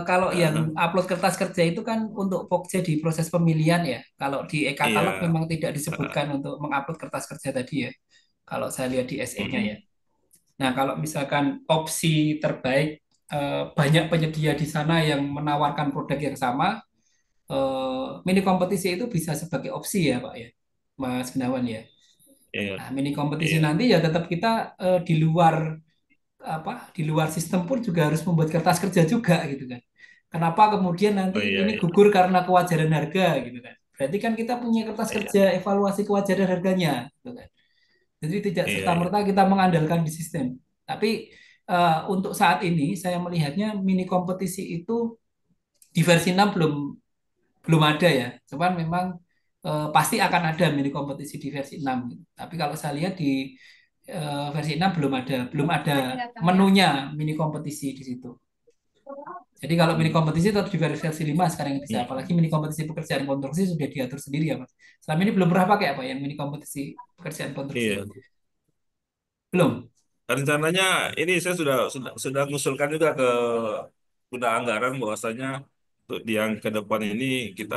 Kalau yang Heeh. upload kertas kerja itu kan untuk Pokja di proses pemilihan ya. Kalau di e-katalog Iya. memang tidak Heeh. disebutkan untuk mengupload kertas kerja tadi ya. Kalau saya lihat di SE-nya ya. Mm-mm. Nah, kalau misalkan opsi terbaik, banyak penyedia di sana yang menawarkan produk yang sama, mini kompetisi itu bisa sebagai opsi ya, Pak ya, Mas Gunawan ya. Iya. Nah, mini kompetisi Iya. nanti ya tetap kita di luar apa, di luar sistem pun juga harus membuat kertas kerja juga gitu kan. Kenapa kemudian Oh nanti iya, ini iya. gugur karena kewajaran harga gitu kan? Berarti kan kita punya kertas Iya. kerja evaluasi kewajaran harganya, gitu kan. Jadi tidak Iya, iya. serta-merta kita mengandalkan di sistem. Tapi untuk saat ini saya melihatnya mini kompetisi itu di versi 6 belum belum ada ya. Cuman memang pasti akan ada mini kompetisi di versi 6 gitu. Tapi kalau saya lihat di versi 6 belum ada menunya mini kompetisi di situ. Jadi kalau mini Hmm. kompetisi tetap di versi 5 sekarang yang bisa. Apalagi Hmm. mini kompetisi pekerjaan konstruksi sudah diatur sendiri ya, Mas. Selama ini belum pernah pakai apa yang mini kompetisi pekerjaan konstruksi. Iya. Belum. Rencananya ini saya sudah mengusulkan juga ke guna anggaran bahwasanya untuk yang ke depan ini kita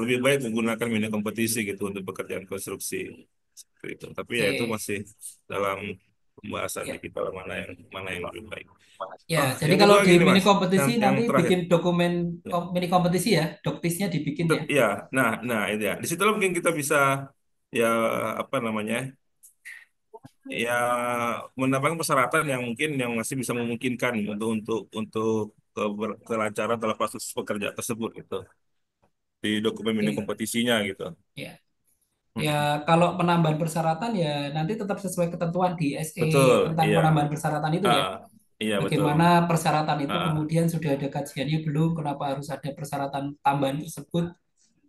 lebih baik menggunakan mini kompetisi gitu untuk pekerjaan konstruksi seperti itu. Tapi ya itu Oke. masih dalam pembahasan di Ya. kita mana yang lebih baik. Ya, Ah, jadi yang kalau kedua di gini mini Mas, kompetisi yang nanti terakhir. bikin dokumen mini kompetisi ya, doktisnya dibikin ya. Ya, nah itu ya. Di situ mungkin kita bisa ya apa namanya ya menambahkan persyaratan yang mungkin yang masih bisa memungkinkan untuk kelancaran dalam proses pekerja tersebut gitu di dokumen mini Oke. kompetisinya gitu. Ya. Ya, Mm-mm. kalau penambahan persyaratan ya nanti tetap sesuai ketentuan di SE Betul, tentang iya. penambahan persyaratan itu ya. Ah, iya betul. Bagaimana persyaratan itu Ah, kemudian sudah ada kajiannya belum? Kenapa harus ada persyaratan tambahan tersebut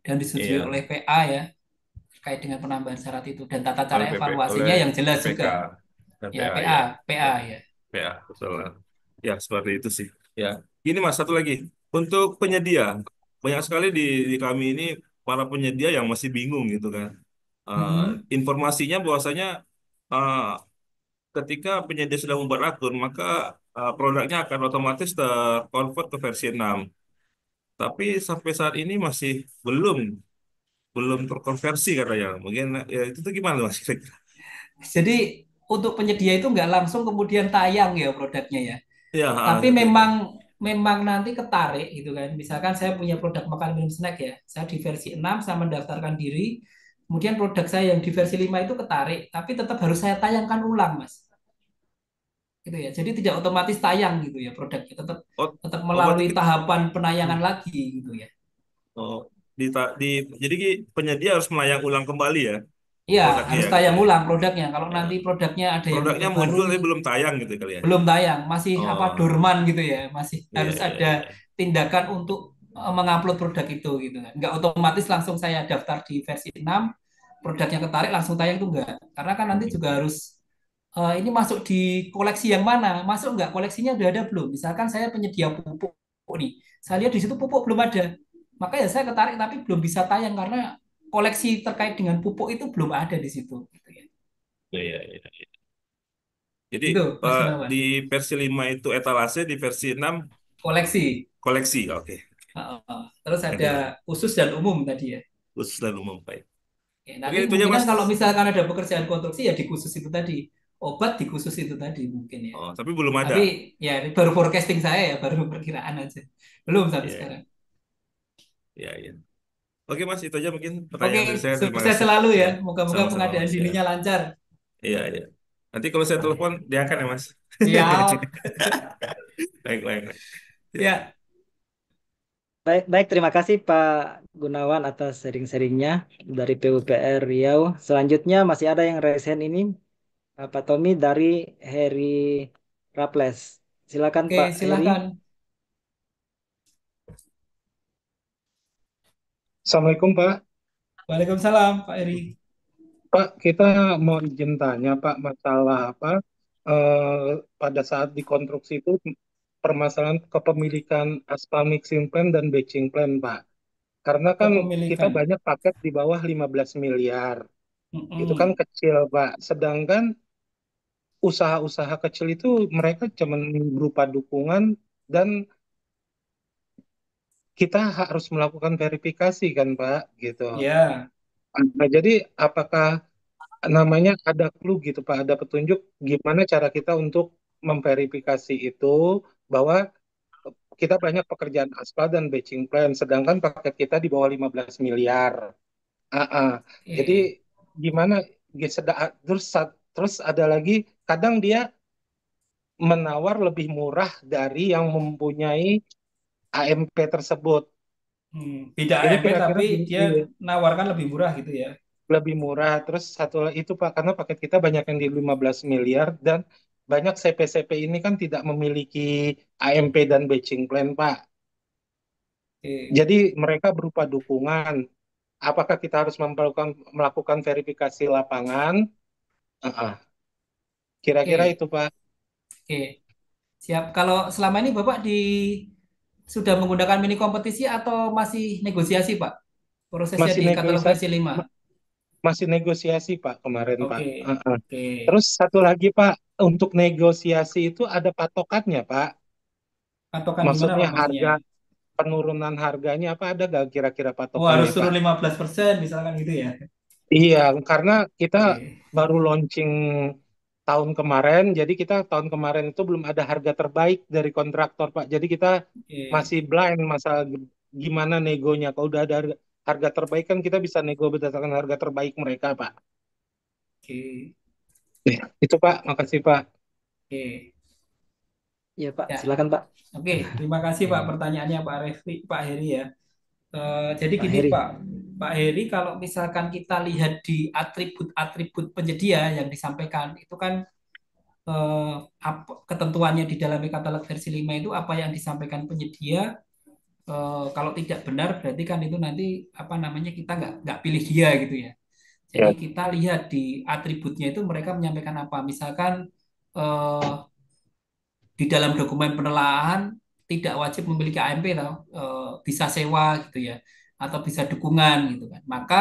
dan disetujui iya. oleh PA ya terkait dengan penambahan syarat itu dan tata cara Oleh oleh evaluasinya yang jelas PPK juga. dan Ya, PA PA, ya. PA Ya, ya. PA betul. Ya seperti itu sih. Ya. Ini Mas satu lagi untuk penyedia banyak sekali di kami ini para penyedia yang masih bingung gitu kan. Eh, Mm-mm. Informasinya bahwasanya eh, ketika penyedia sudah membuat akun, maka produknya akan otomatis terkonvert ke versi 6. Tapi sampai saat ini masih belum belum terkonversi katanya. Mungkin ya, itu tuh gimana Mas? Jadi untuk penyedia itu nggak langsung kemudian tayang ya produknya ya. Ya, Tapi seperti itu. memang memang nanti ketarik gitu kan. Misalkan saya punya produk makanan minum snack ya. Saya di versi 6 saya mendaftarkan diri. Kemudian produk saya yang di versi 5 itu ketarik, tapi tetap harus saya tayangkan ulang, Mas. Gitu ya. Jadi tidak otomatis tayang gitu ya produknya. Tetap Oh, tetap berarti melalui kita, tahapan penayangan lagi gitu ya. oh, di, di, jadi penyedia harus melayang ulang kembali ya Iya, produknya harus ya gitu tayang ya. ulang produknya. Kalau Ya. nanti produknya ada yang Produknya muncul diperbarui, tapi belum tayang gitu kali ya. belum tayang, masih apa Oh, dorman gitu ya, masih iya, harus iya, ada iya. tindakan untuk mengupload produk itu gitu kan. Nggak otomatis langsung saya daftar di versi 6, produknya ketarik langsung tayang itu enggak. Karena kan nanti juga harus ini masuk di koleksi yang mana? Masuk enggak? Koleksinya udah ada belum? Misalkan saya penyedia pupuk nih. Saya lihat di situ pupuk belum ada. Maka ya saya ketarik tapi belum bisa tayang karena koleksi terkait dengan pupuk itu belum ada di situ gitu ya. Iya, iya, iya. Jadi Itu Mas di Gunawan. versi 5 itu etalase, di versi 6 Koleksi. koleksi. Oke. Terus Nanti ada khusus dan umum tadi ya. khusus dan umum baik. Oke, Oke nanti itu aja kemungkinan Mas. kalau misalkan ada pekerjaan konstruksi ya di khusus itu tadi. obat di khusus itu tadi mungkin ya. Oh, tapi belum ada. Tapi ya ini baru forecasting saya ya, baru perkiraan aja. Belum sampai Iya, sekarang. iya, iya. Oke Mas, itu aja mungkin Oke, pertanyaan dari saya. Terima sukses kasih. selalu ya. Ya, Moga-moga sama-sama pengadaan Mas ya. dininya lancar. Iya, iya. Nanti kalau saya telepon diangkat ya Mas. Siap. Baik, baik, baik. Ya. Ya, Baik, baik, terima kasih Pak Gunawan atas sharing-sharingnya dari PUPR Riau. Selanjutnya masih ada yang resen ini, Pak Tommy dari Heri Raples. Silakan oke, Pak Heri. silakan. Assalamualaikum Pak. Waalaikumsalam, Pak Eri. Pak, kita mau izin tanya Pak masalah apa pada saat dikonstruksi itu permasalahan kepemilikan aspal mixing plan dan batching plan Pak. Karena kan kita Kepemilikan. banyak paket di bawah 15 miliar. Itu kan Mm-mm. kecil Pak. Sedangkan usaha-usaha kecil itu mereka cuma berupa dukungan dan kita harus melakukan verifikasi kan Pak gitu. Ya, Nah, jadi apakah namanya ada clue gitu Pak, ada petunjuk gimana cara kita untuk memverifikasi itu bahwa kita banyak pekerjaan aspal dan batching plan, sedangkan paket kita di bawah 15 miliar. Ah, ah. Jadi oke. gimana terus ada lagi kadang dia menawar lebih murah dari yang mempunyai AMP tersebut. Tidak Ini AMP kira-kira tapi dia nawarkan lebih murah gitu ya. lebih murah. Terus satu lagi itu Pak, karena paket kita banyak yang di 15 miliar dan banyak CP-CP ini kan tidak memiliki AMP dan batching plan Pak. Oke. Jadi mereka berupa dukungan. Apakah kita harus melakukan verifikasi lapangan? Uh-uh. Kira-kira Oke. itu Pak. Oke. Siap. Kalau selama ini Bapak sudah menggunakan mini kompetisi atau masih negosiasi, Pak? Prosesnya Masih di katalog negosiasi, versi 5. masih negosiasi Pak kemarin Pak. Oke. Uh-uh. Oke. Terus satu lagi Pak, untuk negosiasi itu ada patokannya Pak. Patokan gimana, Maksudnya Pak, maksudnya? harga penurunan harganya apa ada nggak kira-kira Oh, harus patokannya Pak? turun 15% misalkan gitu ya. Iya, karena kita Oke. baru launching tahun kemarin, jadi kita tahun kemarin itu belum ada harga terbaik dari kontraktor, Pak. Jadi kita Oke. masih blind masalah gimana negonya. Kalau udah ada harga terbaik kan kita bisa nego berdasarkan harga terbaik mereka, Pak. Oke. Itu Pak, makasih Pak. Oke. Ya Pak, Ya. silakan Pak. Oke, terima kasih Pak pertanyaannya Pak Refli, Pak Heri ya. Jadi Pak gini Heri. Pak Heri, kalau misalkan kita lihat di atribut-atribut penyedia yang disampaikan, itu kan ketentuannya di dalam katalog versi 5 itu apa yang disampaikan penyedia, kalau tidak benar berarti kan itu nanti apa namanya kita nggak pilih dia gitu ya. Jadi Ya, kita lihat di atributnya itu mereka menyampaikan apa. Misalkan eh, di dalam dokumen penelaahan tidak wajib memiliki AMP atau bisa sewa gitu ya atau bisa dukungan gitu kan. Maka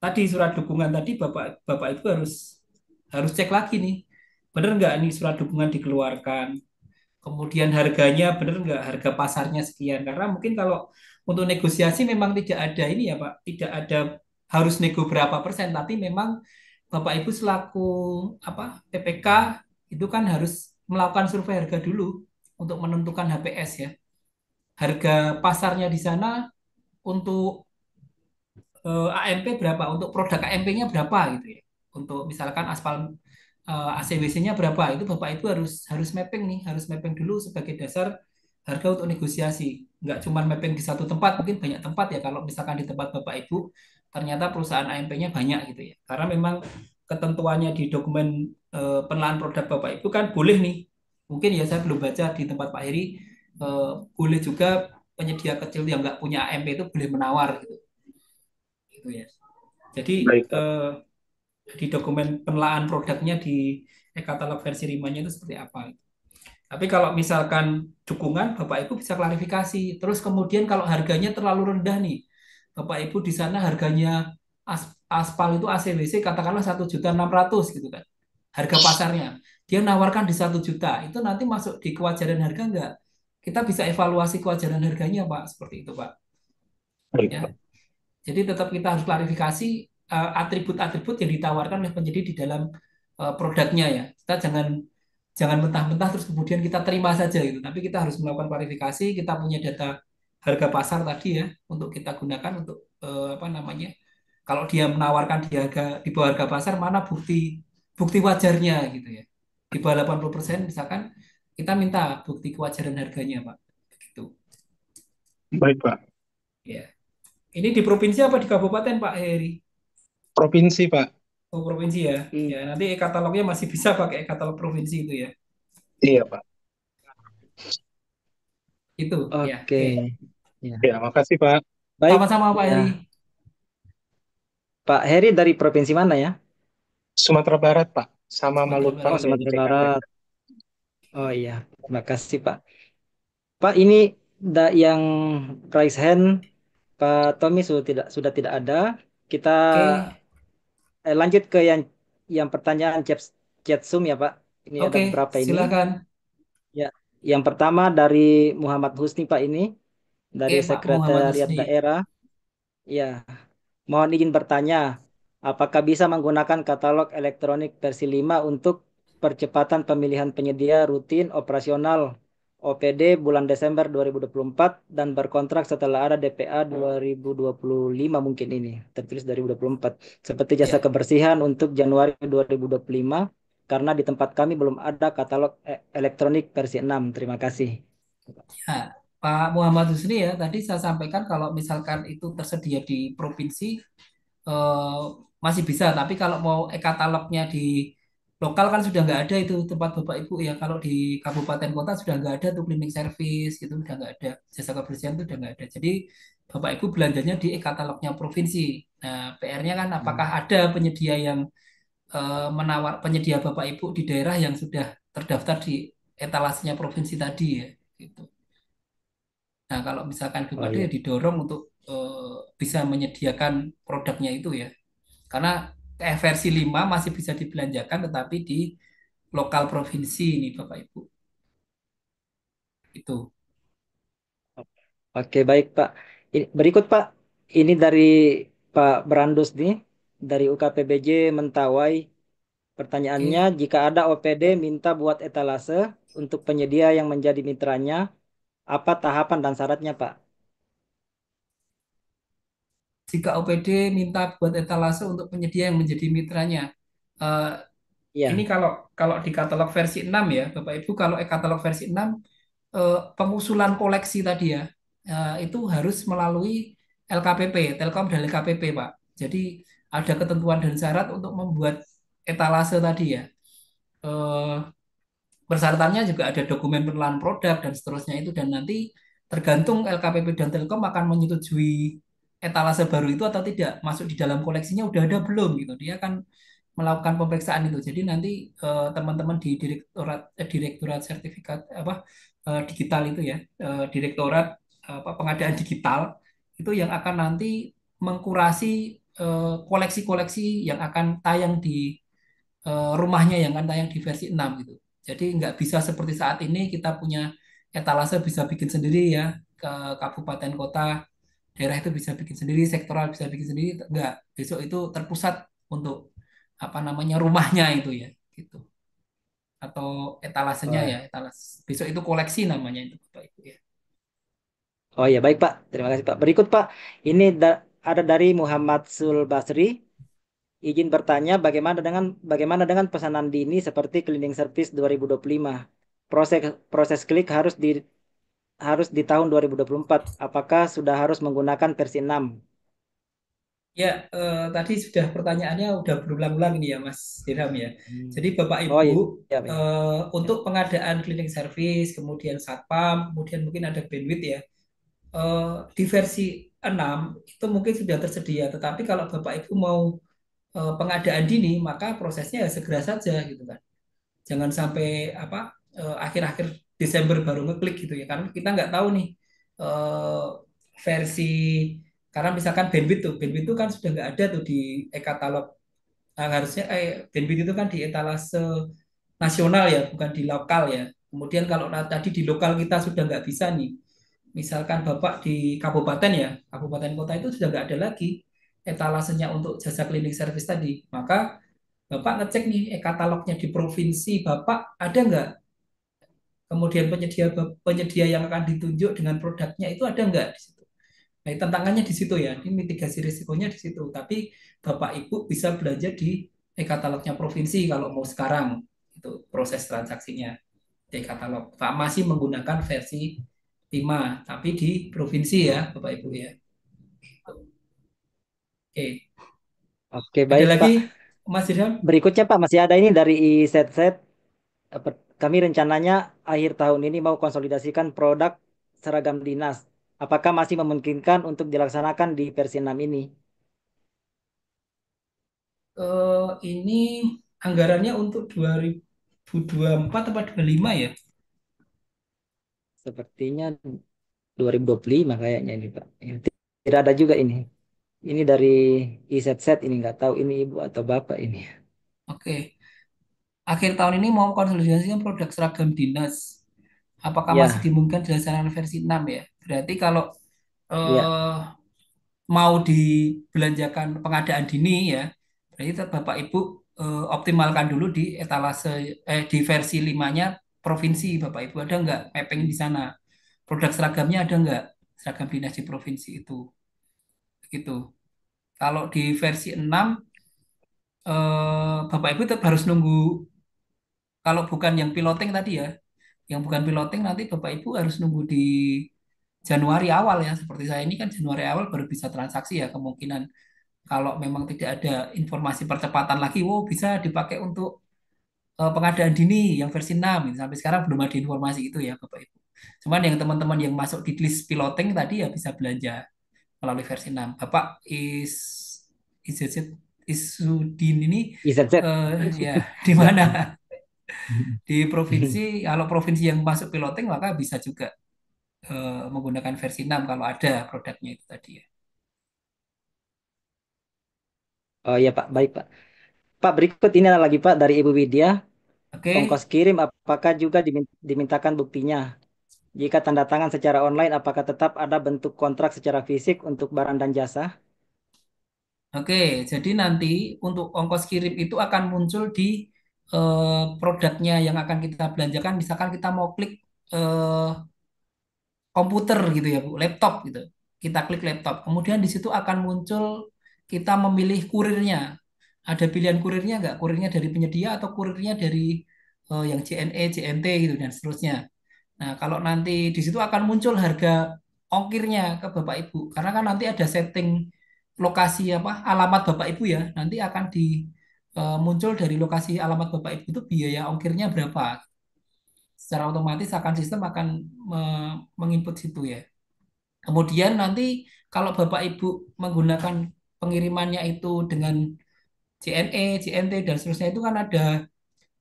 tadi surat dukungan tadi Bapak Bapak Ibu harus harus cek lagi nih. Benar nggak ini surat dukungan dikeluarkan? Kemudian harganya benar nggak harga pasarnya sekian? Karena mungkin kalau untuk negosiasi memang tidak ada ini ya Pak, tidak ada harus nego berapa persen, tapi memang Bapak Ibu selaku apa PPK itu kan harus melakukan survei harga dulu untuk menentukan HPS ya. Harga pasarnya di sana untuk AMP berapa, untuk produk AMP-nya berapa gitu ya. Untuk misalkan aspal ACWC-nya berapa, itu Bapak Ibu harus harus mapping nih, harus mapping dulu sebagai dasar harga untuk negosiasi. Nggak cuma mapping di satu tempat, mungkin banyak tempat ya. Kalau misalkan di tempat Bapak Ibu ternyata perusahaan AMP-nya banyak gitu ya. Karena memang ketentuannya di dokumen penelahan produk Bapak Ibu kan boleh nih. Mungkin ya saya belum baca di tempat Pak Heri, boleh juga penyedia kecil yang nggak punya AMP itu boleh menawar gitu, gitu ya. Jadi baik Pak. di dokumen penelaahan produknya di e-katalog versi 5-nya itu seperti apa. Tapi kalau misalkan dukungan, Bapak Ibu bisa klarifikasi. Terus kemudian kalau harganya terlalu rendah nih, Bapak Ibu di sana harganya aspal itu ACWC katakanlah 1.600.000 gitu kan. Harga pasarnya. Dia nawarkan di 1 juta. Itu nanti masuk di kewajaran harga enggak? Kita bisa evaluasi kewajaran harganya, Pak. Seperti itu, Pak. Baik Ya. Pak. Jadi tetap kita harus klarifikasi atribut-atribut yang ditawarkan oleh penyedia di dalam produknya ya. Kita jangan jangan mentah-mentah terus kemudian kita terima saja gitu. Tapi kita harus melakukan klarifikasi, kita punya data harga pasar tadi ya untuk kita gunakan untuk apa namanya? Kalau dia menawarkan di bawah harga pasar, mana bukti bukti wajarnya gitu ya. Di bawah 80% misalkan kita minta bukti kewajaran harganya, Pak. Gitu. Baik, Pak. Ya. Ini di provinsi apa di kabupaten, Pak Heri? Provinsi, Pak. Oh, provinsi ya. Ya, nanti e-katalognya masih bisa pakai e-katalog provinsi itu ya. Iya, Pak. Itu ya. Oke. Oke. Ya. Ya, makasih, Pak. Baik. Sama-sama Pak Ya. Heri. Pak Heri dari provinsi mana ya? Sumatera Barat, Pak. Sama Sumatera Maluku Oh, Barat. dan Sumatera TKP. Barat. Oh iya, terima kasih Pak. Pak, ini yang raise hand Pak Tommy sudah tidak ada. Kita Oke. lanjut ke yang pertanyaan chat Zoom ya Pak. Ini ada Oke, beberapa ini. silakan. Ya, yang pertama dari Muhammad Husni Pak ini Oke, dari Pak Muhammad Sekretariat Husni. Daerah. Ya, mohon izin bertanya, apakah bisa menggunakan katalog elektronik versi 5 untuk percepatan pemilihan penyedia rutin operasional OPD bulan Desember 2024 dan berkontrak setelah ada DPA 2025 mungkin ini, tertulis 2024. Seperti jasa Ya. kebersihan untuk Januari 2025, karena di tempat kami belum ada katalog elektronik versi 6. Terima kasih. Ya, Pak Muhammad Husni ya, tadi saya sampaikan kalau misalkan itu tersedia di provinsi eh, masih bisa, tapi kalau mau e-katalognya di lokal kan sudah nggak ada itu tempat Bapak Ibu ya. Kalau di kabupaten kota sudah nggak ada tuh cleaning service gitu udah nggak ada, jasa kebersihan itu udah nggak ada. Jadi Bapak Ibu belanjanya di e-katalognya provinsi. Nah, PR-nya kan apakah Hmm. ada penyedia yang penyedia Bapak Ibu di daerah yang sudah terdaftar di etalasenya provinsi tadi ya gitu. Nah, kalau misalkan belum Oh ada iya. ya didorong untuk bisa menyediakan produknya itu ya. Karena versi 5 masih bisa dibelanjakan tetapi di lokal provinsi ini Bapak Ibu. Itu. Oke, baik Pak. Berikut Pak, ini dari Pak Brandus nih, dari UKPBJ Mentawai. Pertanyaannya, Oke. jika ada OPD minta buat etalase untuk penyedia yang menjadi mitranya, apa tahapan dan syaratnya Pak? Jika OPD minta buat etalase untuk penyedia yang menjadi mitranya. Eh, ini Iya, kalau kalau di katalog versi 6 ya, Bapak Ibu kalau katalog versi 6 pengusulan koleksi tadi ya, itu harus melalui LKPP, Telkom dan LKPP, Pak. Jadi ada ketentuan dan syarat untuk membuat etalase tadi ya. Eh, Persyaratannya juga ada dokumen pengenalan produk dan seterusnya itu dan nanti tergantung LKPP dan Telkom akan menyetujui etalase baru itu atau tidak masuk di dalam koleksinya udah ada belum gitu. Dia akan melakukan pemeriksaan itu. Jadi nanti teman-teman di direktorat sertifikat apa digital itu ya, direktorat apa pengadaan digital itu yang akan nanti mengkurasi koleksi-koleksi yang akan tayang di rumahnya yang akan tayang di versi 6 gitu. Jadi nggak bisa seperti saat ini kita punya etalase bisa bikin sendiri ya ke kabupaten kota daerah itu bisa bikin sendiri, sektoral bisa bikin sendiri, enggak. Besok itu terpusat untuk apa namanya rumahnya itu ya, gitu. Atau etalasenya oh, ya, besok itu koleksi namanya itu Bapak Ibu ya. oh ya baik Pak, terima kasih Pak. Berikut Pak, ini ada dari Muhammad Sul Basri. Izin bertanya, bagaimana dengan pesanan dini seperti cleaning service 2025? Proses proses klik harus di tahun 2024. Apakah sudah harus menggunakan versi 6? Ya, tadi sudah pertanyaannya udah berulang-ulang ini ya Mas Dirham ya. Hmm. Jadi Bapak Oh Ibu iya, iya, iya. untuk pengadaan cleaning service, kemudian satpam, kemudian mungkin ada bandwidth ya. Di versi 6 itu mungkin sudah tersedia, tetapi kalau Bapak Ibu mau pengadaan dini, maka prosesnya ya segera saja gitu kan. Jangan sampai apa akhir-akhir Desember baru ngeklik gitu ya, karena kita nggak tahu nih eh, versi karena misalkan bandwidth tuh kan sudah nggak ada tuh di e-katalog. Nah, harusnya bandwidth itu kan di etalase nasional ya, bukan di lokal ya. Kemudian kalau tadi di lokal kita sudah nggak bisa nih, misalkan Bapak di kabupaten ya, kabupaten kota itu sudah nggak ada lagi etalasenya untuk jasa cleaning service tadi. Maka Bapak ngecek nih katalognya di provinsi Bapak ada nggak? Kemudian penyedia penyedia yang akan ditunjuk dengan produknya itu ada nggak di situ? Nah, tantangannya di situ ya. Ini mitigasi risikonya di situ. Tapi Bapak Ibu bisa belanja di e-katalognya provinsi kalau mau sekarang. Itu proses transaksinya di e-katalog. Pak masih menggunakan versi 5, tapi di provinsi ya, Bapak Ibu ya. Oke. Oke, Ada baik lagi Pak. Mas Dirham? Berikutnya Pak masih ada ini dari iSetSet. Kami rencananya akhir tahun ini mau konsolidasikan produk seragam dinas. Apakah masih memungkinkan untuk dilaksanakan di versi 6 ini? Ini anggarannya untuk 2024 atau 25 ya? Sepertinya 2025 kayaknya ini Pak. Ini tidak ada juga ini. Ini dari iSetSet ini nggak tahu ini ibu atau bapak ini. Oke. Akhir tahun ini mau konsolidasikan produk seragam dinas. Apakah masih Ya, dimungkinkan dilaksanakan versi 6 ya? Berarti kalau ya, eh, mau dibelanjakan pengadaan dini ya, berarti tetap Bapak Ibu optimalkan dulu di etalase di versi 5-nya provinsi Bapak Ibu ada nggak mapping di sana? Produk seragamnya ada nggak? Seragam dinas di provinsi itu. Gitu. Kalau di versi 6 Bapak Ibu tetap harus nunggu kalau bukan yang piloting tadi ya. Yang bukan piloting nanti Bapak Ibu harus nunggu di Januari awal ya. Seperti saya ini kan Januari awal baru bisa transaksi ya kemungkinan kalau memang tidak ada informasi percepatan lagi, wow bisa dipakai untuk pengadaan dini yang versi 6. Sampai sekarang belum ada informasi itu ya Bapak Ibu. Cuman yang teman-teman yang masuk di list piloting tadi ya bisa belanja melalui versi 6. Bapak is Isudin ini iSetSet. eh, ya di Ya. mana? Di provinsi, kalau provinsi yang masuk piloting maka bisa juga menggunakan versi 6 kalau ada produknya itu tadi ya. Oh iya Pak, baik Pak. Pak, berikut ini ada lagi Pak dari Ibu Widya. Oke. Ongkos kirim apakah juga dimintakan buktinya? Jika tanda tangan secara online, apakah tetap ada bentuk kontrak secara fisik untuk barang dan jasa? Oke, jadi nanti untuk ongkos kirim itu akan muncul di produknya yang akan kita belanjakan. Misalkan kita mau klik eh, komputer gitu ya Bu, laptop gitu. Kita klik laptop. Kemudian di situ akan muncul kita memilih kurirnya. Ada pilihan kurirnya nggak? Kurirnya dari penyedia atau kurirnya dari yang JNE, JNT gitu dan seterusnya. Nah, kalau nanti di situ akan muncul harga ongkirnya ke Bapak Ibu. Karena kan nanti ada setting lokasi apa alamat Bapak Ibu ya. Nanti akan di muncul dari lokasi alamat Bapak Ibu itu biaya ongkirnya berapa. Secara otomatis akan sistem akan menginput situ ya. Kemudian nanti kalau Bapak Ibu menggunakan pengirimannya itu dengan JNE, JNT dan seterusnya itu kan ada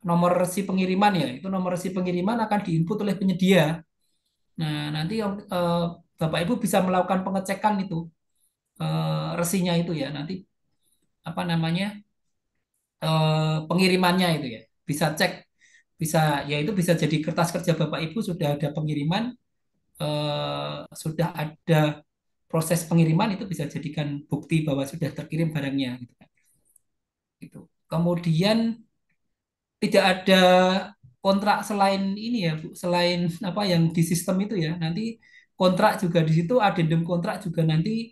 nomor resi pengiriman ya. Itu nomor resi pengiriman akan diinput oleh penyedia. Nah, nanti Bapak Ibu bisa melakukan pengecekan itu resinya itu ya. Nanti apa namanya pengirimannya itu ya. Bisa cek, bisa ya itu bisa jadi kertas kerja Bapak Ibu sudah ada pengiriman, sudah ada proses pengiriman itu bisa jadikan bukti bahwa sudah terkirim barangnya gitu kan. Gitu. Kemudian tidak ada kontrak selain ini ya Bu, selain apa yang di sistem itu ya. Nanti kontrak juga di situ, addendum kontrak juga nanti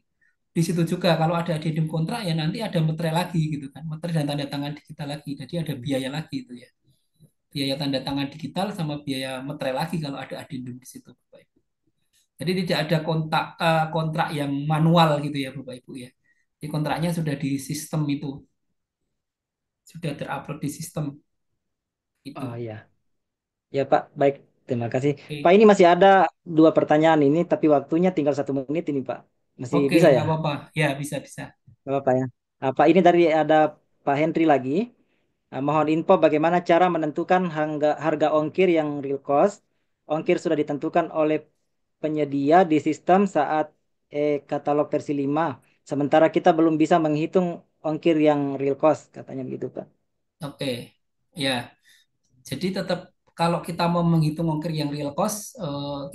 di situ juga. Kalau ada addendum kontrak ya nanti ada materai lagi gitu kan. Materai dan tanda tangan digital lagi. Jadi ada biaya lagi itu ya. Biaya tanda tangan digital sama biaya materai lagi kalau ada addendum di situ Bapak Ibu. Jadi tidak ada kontrak yang manual gitu ya Bapak Ibu ya. Jadi kontraknya sudah di sistem itu, sudah terupload di sistem Oh itu. iya, ya Pak, baik. Terima kasih. Pak, Oke. ini masih ada dua pertanyaan ini, tapi waktunya tinggal 1 menit ini Pak. Masih Oke, bisa ya? nggak apa-apa. Ya, bisa-bisa. Gak apa-apa ya. Pak, ini dari ada Pak Henry lagi. Mohon info bagaimana cara menentukan harga ongkir yang real cost. Ongkir sudah ditentukan oleh penyedia di sistem saat katalog versi 5. Sementara kita belum bisa menghitung ongkir yang real cost, katanya begitu, Pak. Oke. Ya, jadi tetap kalau kita mau menghitung ongkir yang real cost,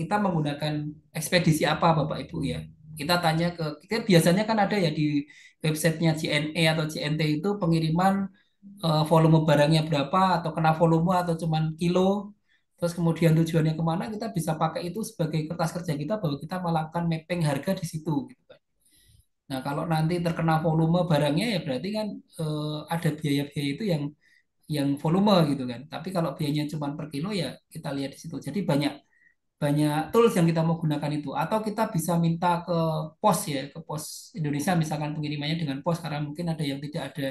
kita menggunakan ekspedisi apa, Bapak Ibu ya. Kita tanya ke, kita biasanya kan ada ya di websitenya JNE atau JNT itu pengiriman volume barangnya berapa atau kena volume atau cuman kilo, terus kemudian tujuannya kemana, kita bisa pakai itu sebagai kertas kerja kita bahwa kita melakukan mapping harga di situ gitu kan. Nah, kalau nanti terkena volume barangnya ya berarti kan ada biaya-biaya itu yang volume gitu kan. Tapi kalau biayanya cuma per kilo ya kita lihat di situ. Jadi banyak banyak tools yang kita mau gunakan itu. Atau kita bisa minta ke pos ya, ke pos Indonesia misalkan pengirimannya dengan pos karena mungkin ada yang tidak ada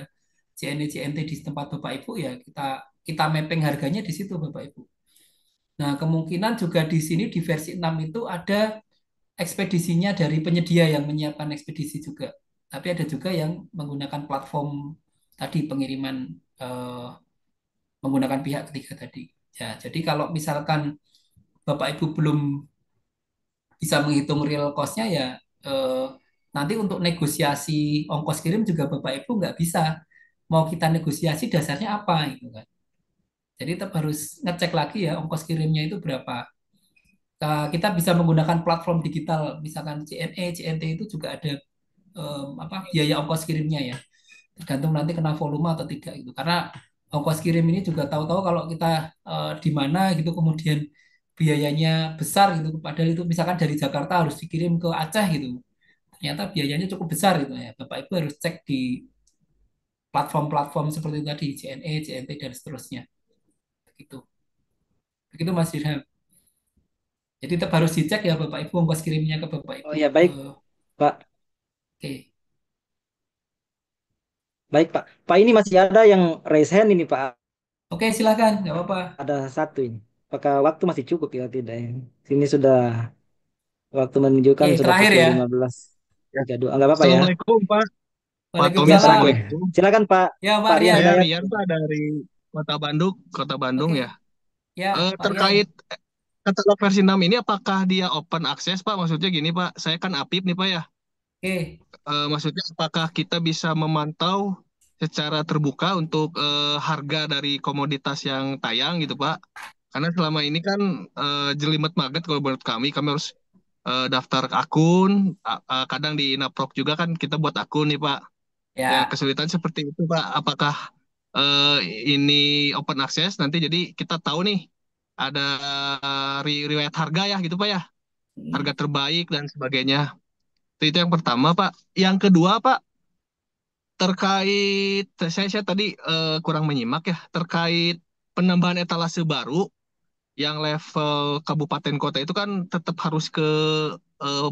JNE JNT di tempat Bapak Ibu ya kita kita mapping harganya di situ Bapak Ibu. Nah, kemungkinan juga di sini di versi 6 itu ada ekspedisinya dari penyedia yang menyiapkan ekspedisi juga. Tapi ada juga yang menggunakan platform tadi pengiriman eh, menggunakan pihak ketiga tadi. Ya, jadi kalau misalkan Bapak Ibu belum bisa menghitung real cost-nya ya eh, nanti untuk negosiasi ongkos kirim juga Bapak Ibu nggak bisa mau kita negosiasi dasarnya apa gitu kan. Jadi tetap harus ngecek lagi ya ongkos kirimnya itu berapa. Kita bisa menggunakan platform digital misalkan CNE, CNT itu juga ada apa biaya ongkos kirimnya ya. Tergantung nanti kena volume atau tidak gitu. Karena ongkos kirim ini juga tahu-tahu kalau kita di mana gitu kemudian biayanya besar gitu. Padahal itu misalkan dari Jakarta harus dikirim ke Aceh gitu. Ternyata biayanya cukup besar gitu ya. Bapak Ibu harus cek di platform-platform seperti tadi JNE, JNT dan seterusnya. Begitu. Begitu Mas Dirham. Jadi tetap harus dicek ya Bapak Ibu ongkos kirimnya ke Bapak Oh Ibu. ya baik Pak, Oke. baik Pak. Pak ini masih ada yang raise hand ini Pak. Oke, silakan, nggak apa-apa. Ada satu ini. Apakah waktu masih cukup ya tidak ya? Sini sudah waktu menunjukkan Oke, sudah terakhir pukul ya. Ya. 15.32. Enggak apa-apa ya. Assalamualaikum Pak. Pak Tommy, Waalaikumsalam. Oke. Assalamualaikum. Silakan Pak. Ya, Pak Pak Rian Rian. Saya Hidayat. Rian Pak dari Kota Bandung ya. Oke, ya, Pak Rian. Terkait katalog versi 6 ini apakah dia open access Pak? Maksudnya gini Pak, saya kan Apip nih Pak ya. Oke, Maksudnya apakah kita bisa memantau secara terbuka untuk harga dari komoditas yang tayang gitu Pak? Karena selama ini kan jelimet banget kalau menurut kami harus daftar akun, kadang di Naprok juga kan kita buat akun nih Pak. Ya ya, kesulitan seperti itu Pak. Apakah eh, ini open access nanti jadi kita tahu nih ada riwayat harga ya gitu Pak ya, harga Hmm, terbaik dan sebagainya. Itu yang pertama Pak. Yang kedua Pak, terkait saya tadi kurang menyimak ya terkait penambahan etalase baru yang level kabupaten kota itu kan tetap harus ke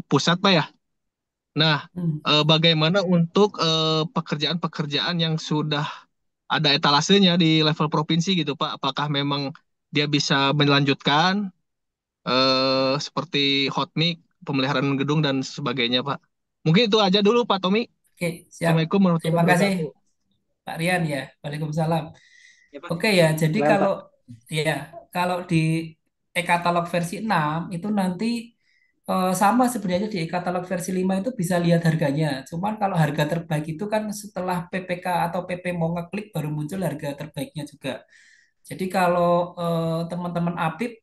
pusat Pak ya. Nah, hmm. bagaimana untuk pekerjaan-pekerjaan yang sudah ada etalasenya di level provinsi gitu Pak? Apakah memang dia bisa melanjutkan seperti hot mic, pemeliharaan gedung dan sebagainya Pak? Mungkin itu aja dulu Pak Tommy. Oke, siap. Assalamualaikum warahmatullahi Terima kasih, wabarakatuh. Pak Rian ya. Waalaikumsalam. Ya Pak. Oke ya, jadi Silakan kalau Pak. ya kalau di e-katalog versi 6 itu nanti sama sebenarnya di e-katalog versi 5 itu bisa lihat harganya. Cuman kalau harga terbaik itu kan setelah PPK atau PP mau ngeklik baru muncul harga terbaiknya juga. Jadi kalau teman-teman Apip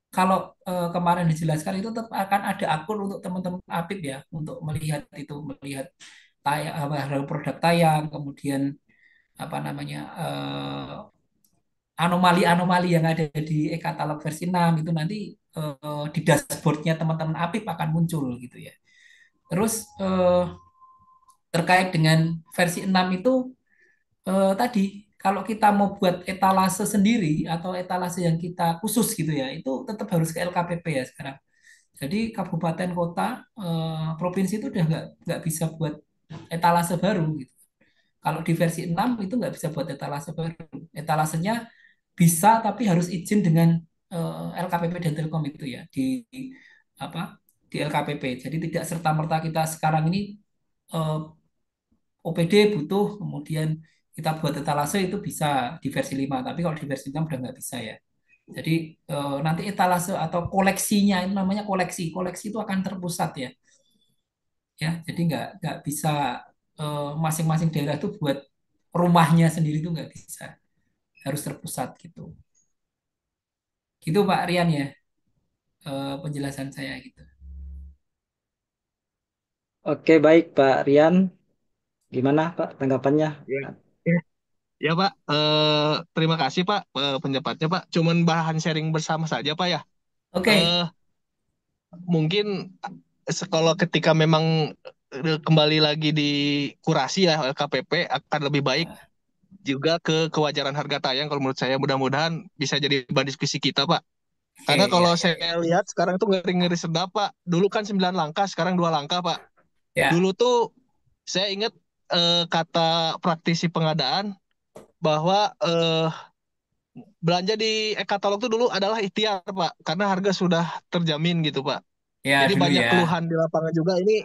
kalau kemarin dijelaskan itu tetap akan ada akun untuk teman-teman Apip ya untuk melihat itu melihat tayang apa produk tayang kemudian apa namanya anomali-anomali yang ada di e-katalog versi 6 itu nanti di dashboardnya teman-teman Apip akan muncul gitu ya. Terus terkait dengan versi 6 itu tadi kalau kita mau buat etalase sendiri atau etalase yang kita khusus gitu ya itu tetap harus ke LKPP ya sekarang. Jadi kabupaten kota provinsi itu udah nggak bisa buat etalase baru gitu. Kalau di versi 6 itu nggak bisa buat etalase baru. Etalasenya bisa tapi harus izin dengan LKPP dan Telkom itu ya di apa di LKPP. Jadi tidak serta-merta kita sekarang ini eh, OPD butuh kemudian kita buat etalase itu bisa di versi 5 tapi kalau di versi 6 udah nggak bisa ya. Jadi nanti etalase atau koleksinya itu namanya koleksi. Koleksi itu akan terpusat ya. Jadi nggak bisa masing-masing daerah itu buat rumahnya sendiri itu nggak bisa. Harus terpusat gitu. Gitu Pak Rian ya penjelasan saya gitu. Oke baik Pak Rian. Gimana Pak tanggapannya? Ya. Ya. Ya Pak, terima kasih Pak pendapatnya Pak. Cuman bahan sharing bersama saja Pak ya. Oke, Eh Mungkin kalau ketika memang kembali lagi di kurasi ya LKPP akan lebih baik juga ke kewajaran harga tayang kalau menurut saya mudah-mudahan bisa jadi bahan diskusi kita Pak. oke, Karena ya, kalau ya, ya, saya lihat sekarang tuh ngeri-ngeri sedap Pak. Dulu kan 9 langkah, sekarang 2 langkah Pak. ya, Dulu tuh saya ingat kata praktisi pengadaan bahwa belanja di e-katalog itu dulu adalah ikhtiar, Pak, karena harga sudah terjamin gitu, Pak. ya Jadi dulu banyak ya. keluhan di lapangan juga ini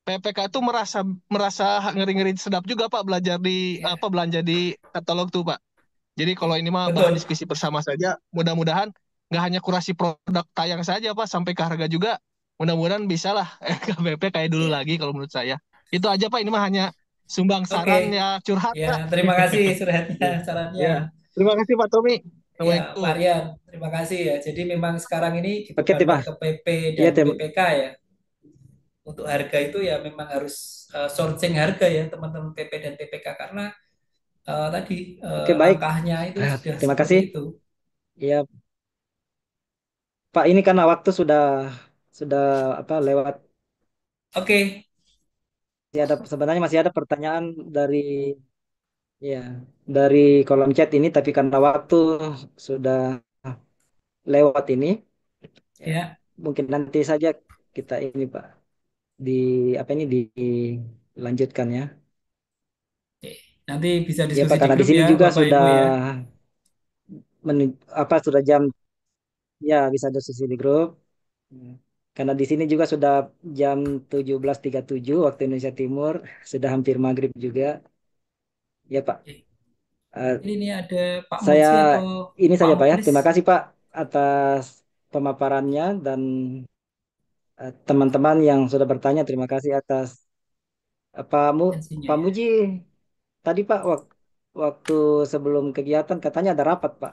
PPK itu merasa merasa ngeri-ngeri sedap juga, Pak, belajar di Ya, belanja di katalog tuh, Pak. Jadi kalau ini mah bahan betul. diskusi bersama saja, mudah-mudahan nggak hanya kurasi produk tayang saja, Pak, sampai ke harga juga. Mudah-mudahan bisa lah KPP kayak dulu Ya, lagi kalau menurut saya. Itu aja, Pak. Ini mah hanya sumbang oke. saran ya curhat, Ya, Pak. terima kasih surhatnya, sarannya. Ya. Terima kasih Pak Tommy. Ya, Pak Assalamualaikum. Rian, terima kasih ya. Jadi memang sekarang ini Oke, dibebankan Timah. ke PP Iya, dan Tim. BPK ya. Untuk harga itu ya memang harus sourcing harga ya teman-teman PP dan BPK karena tadi Oke, baik. langkahnya itu sudah Terima seperti kasih. itu. Iya, Pak, ini karena waktu sudah apa lewat. Oke, Sebenarnya masih ada pertanyaan dari ya dari kolom chat ini, tapi karena waktu sudah lewat ini, ya, ya. mungkin nanti saja kita ini Pak di apa ini dilanjutkan ya. Oke. Nanti bisa Ya diskusi Pak, di karena di grup sini ya, juga Bapak sudah Ibu ya. sudah jam ya bisa diskusi di grup. Hmm. Karena di sini juga sudah jam 17.37 waktu Indonesia Timur, sudah hampir maghrib juga. Ya Pak, Oke. Eh, Ini ada Pak saya Moji atau ini Pak saja Pak ya. Muklis Terima kasih Pak atas pemaparannya dan teman-teman yang sudah bertanya. Terima kasih atas atensinya Pak ya. Muji. Tadi Pak waktu sebelum kegiatan katanya ada rapat Pak.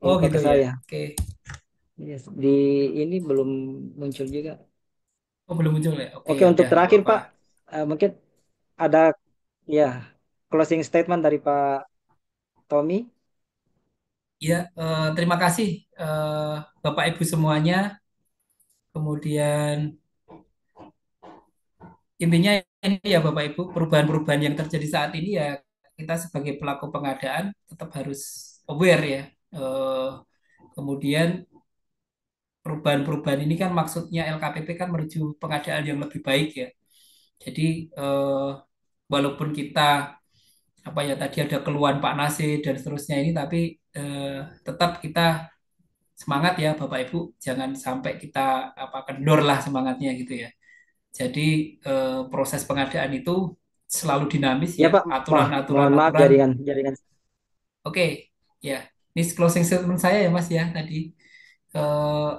Oh Info gitu ke ya. saya. Oke. Yes, di ini belum muncul juga. Oh belum muncul ya. Oke Oke, ya untuk udah nggak terakhir apa-apa. Pak, mungkin ada ya closing statement dari Pak Tommy. Ya, terima kasih Bapak Ibu semuanya. Kemudian intinya ini ya Bapak Ibu, perubahan-perubahan yang terjadi saat ini ya kita sebagai pelaku pengadaan tetap harus aware ya. Eh, Kemudian perubahan-perubahan ini kan maksudnya LKPP kan menuju pengadaan yang lebih baik ya. Jadi walaupun kita apa ya tadi ada keluhan Pak Nasir dan seterusnya ini tapi tetap kita semangat ya Bapak Ibu, jangan sampai kita apa kendor lah semangatnya gitu ya. Jadi proses pengadaan itu selalu dinamis Ya ya, Pak, mohon maaf aturan-aturan. jaringan jaringan. Oke, ya. Ini closing statement saya ya Mas ya tadi. Eh,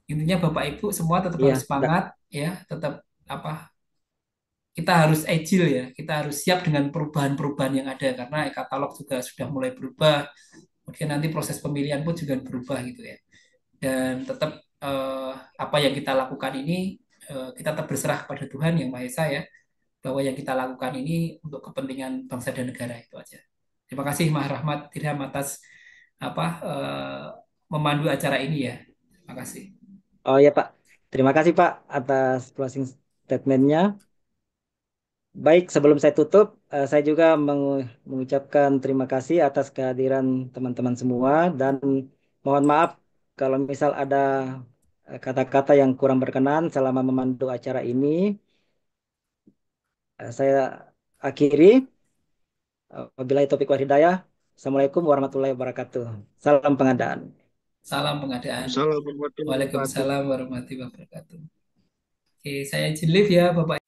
Intinya Bapak Ibu semua tetap Iya, harus semangat ya, tetap apa kita harus agile ya, kita harus siap dengan perubahan-perubahan yang ada karena e-katalog juga sudah mulai berubah. Kemudian nanti proses pemilihan pun juga berubah gitu ya. Dan tetap apa yang kita lakukan ini kita tetap berserah kepada Tuhan yang Maha Esa ya, bahwa yang kita lakukan ini untuk kepentingan bangsa dan negara itu aja. Terima kasih Mas Rahmat Dirham atas apa memandu acara ini ya. Terima kasih. oh ya Pak, terima kasih Pak atas closing statementnya. Baik, sebelum saya tutup, saya juga mengucapkan terima kasih atas kehadiran teman-teman semua dan mohon maaf kalau misal ada kata-kata yang kurang berkenan selama memandu acara ini. Saya akhiri. Wabillahi taufiq wal hidayah. Assalamualaikum warahmatullahi wabarakatuh. Salam pengadaan. Salam pengadaan. Assalamualaikum warahmatullahi wabarakatuh. Waalaikumsalam warahmatullahi wabarakatuh. Oke, saya izin live ya Bapak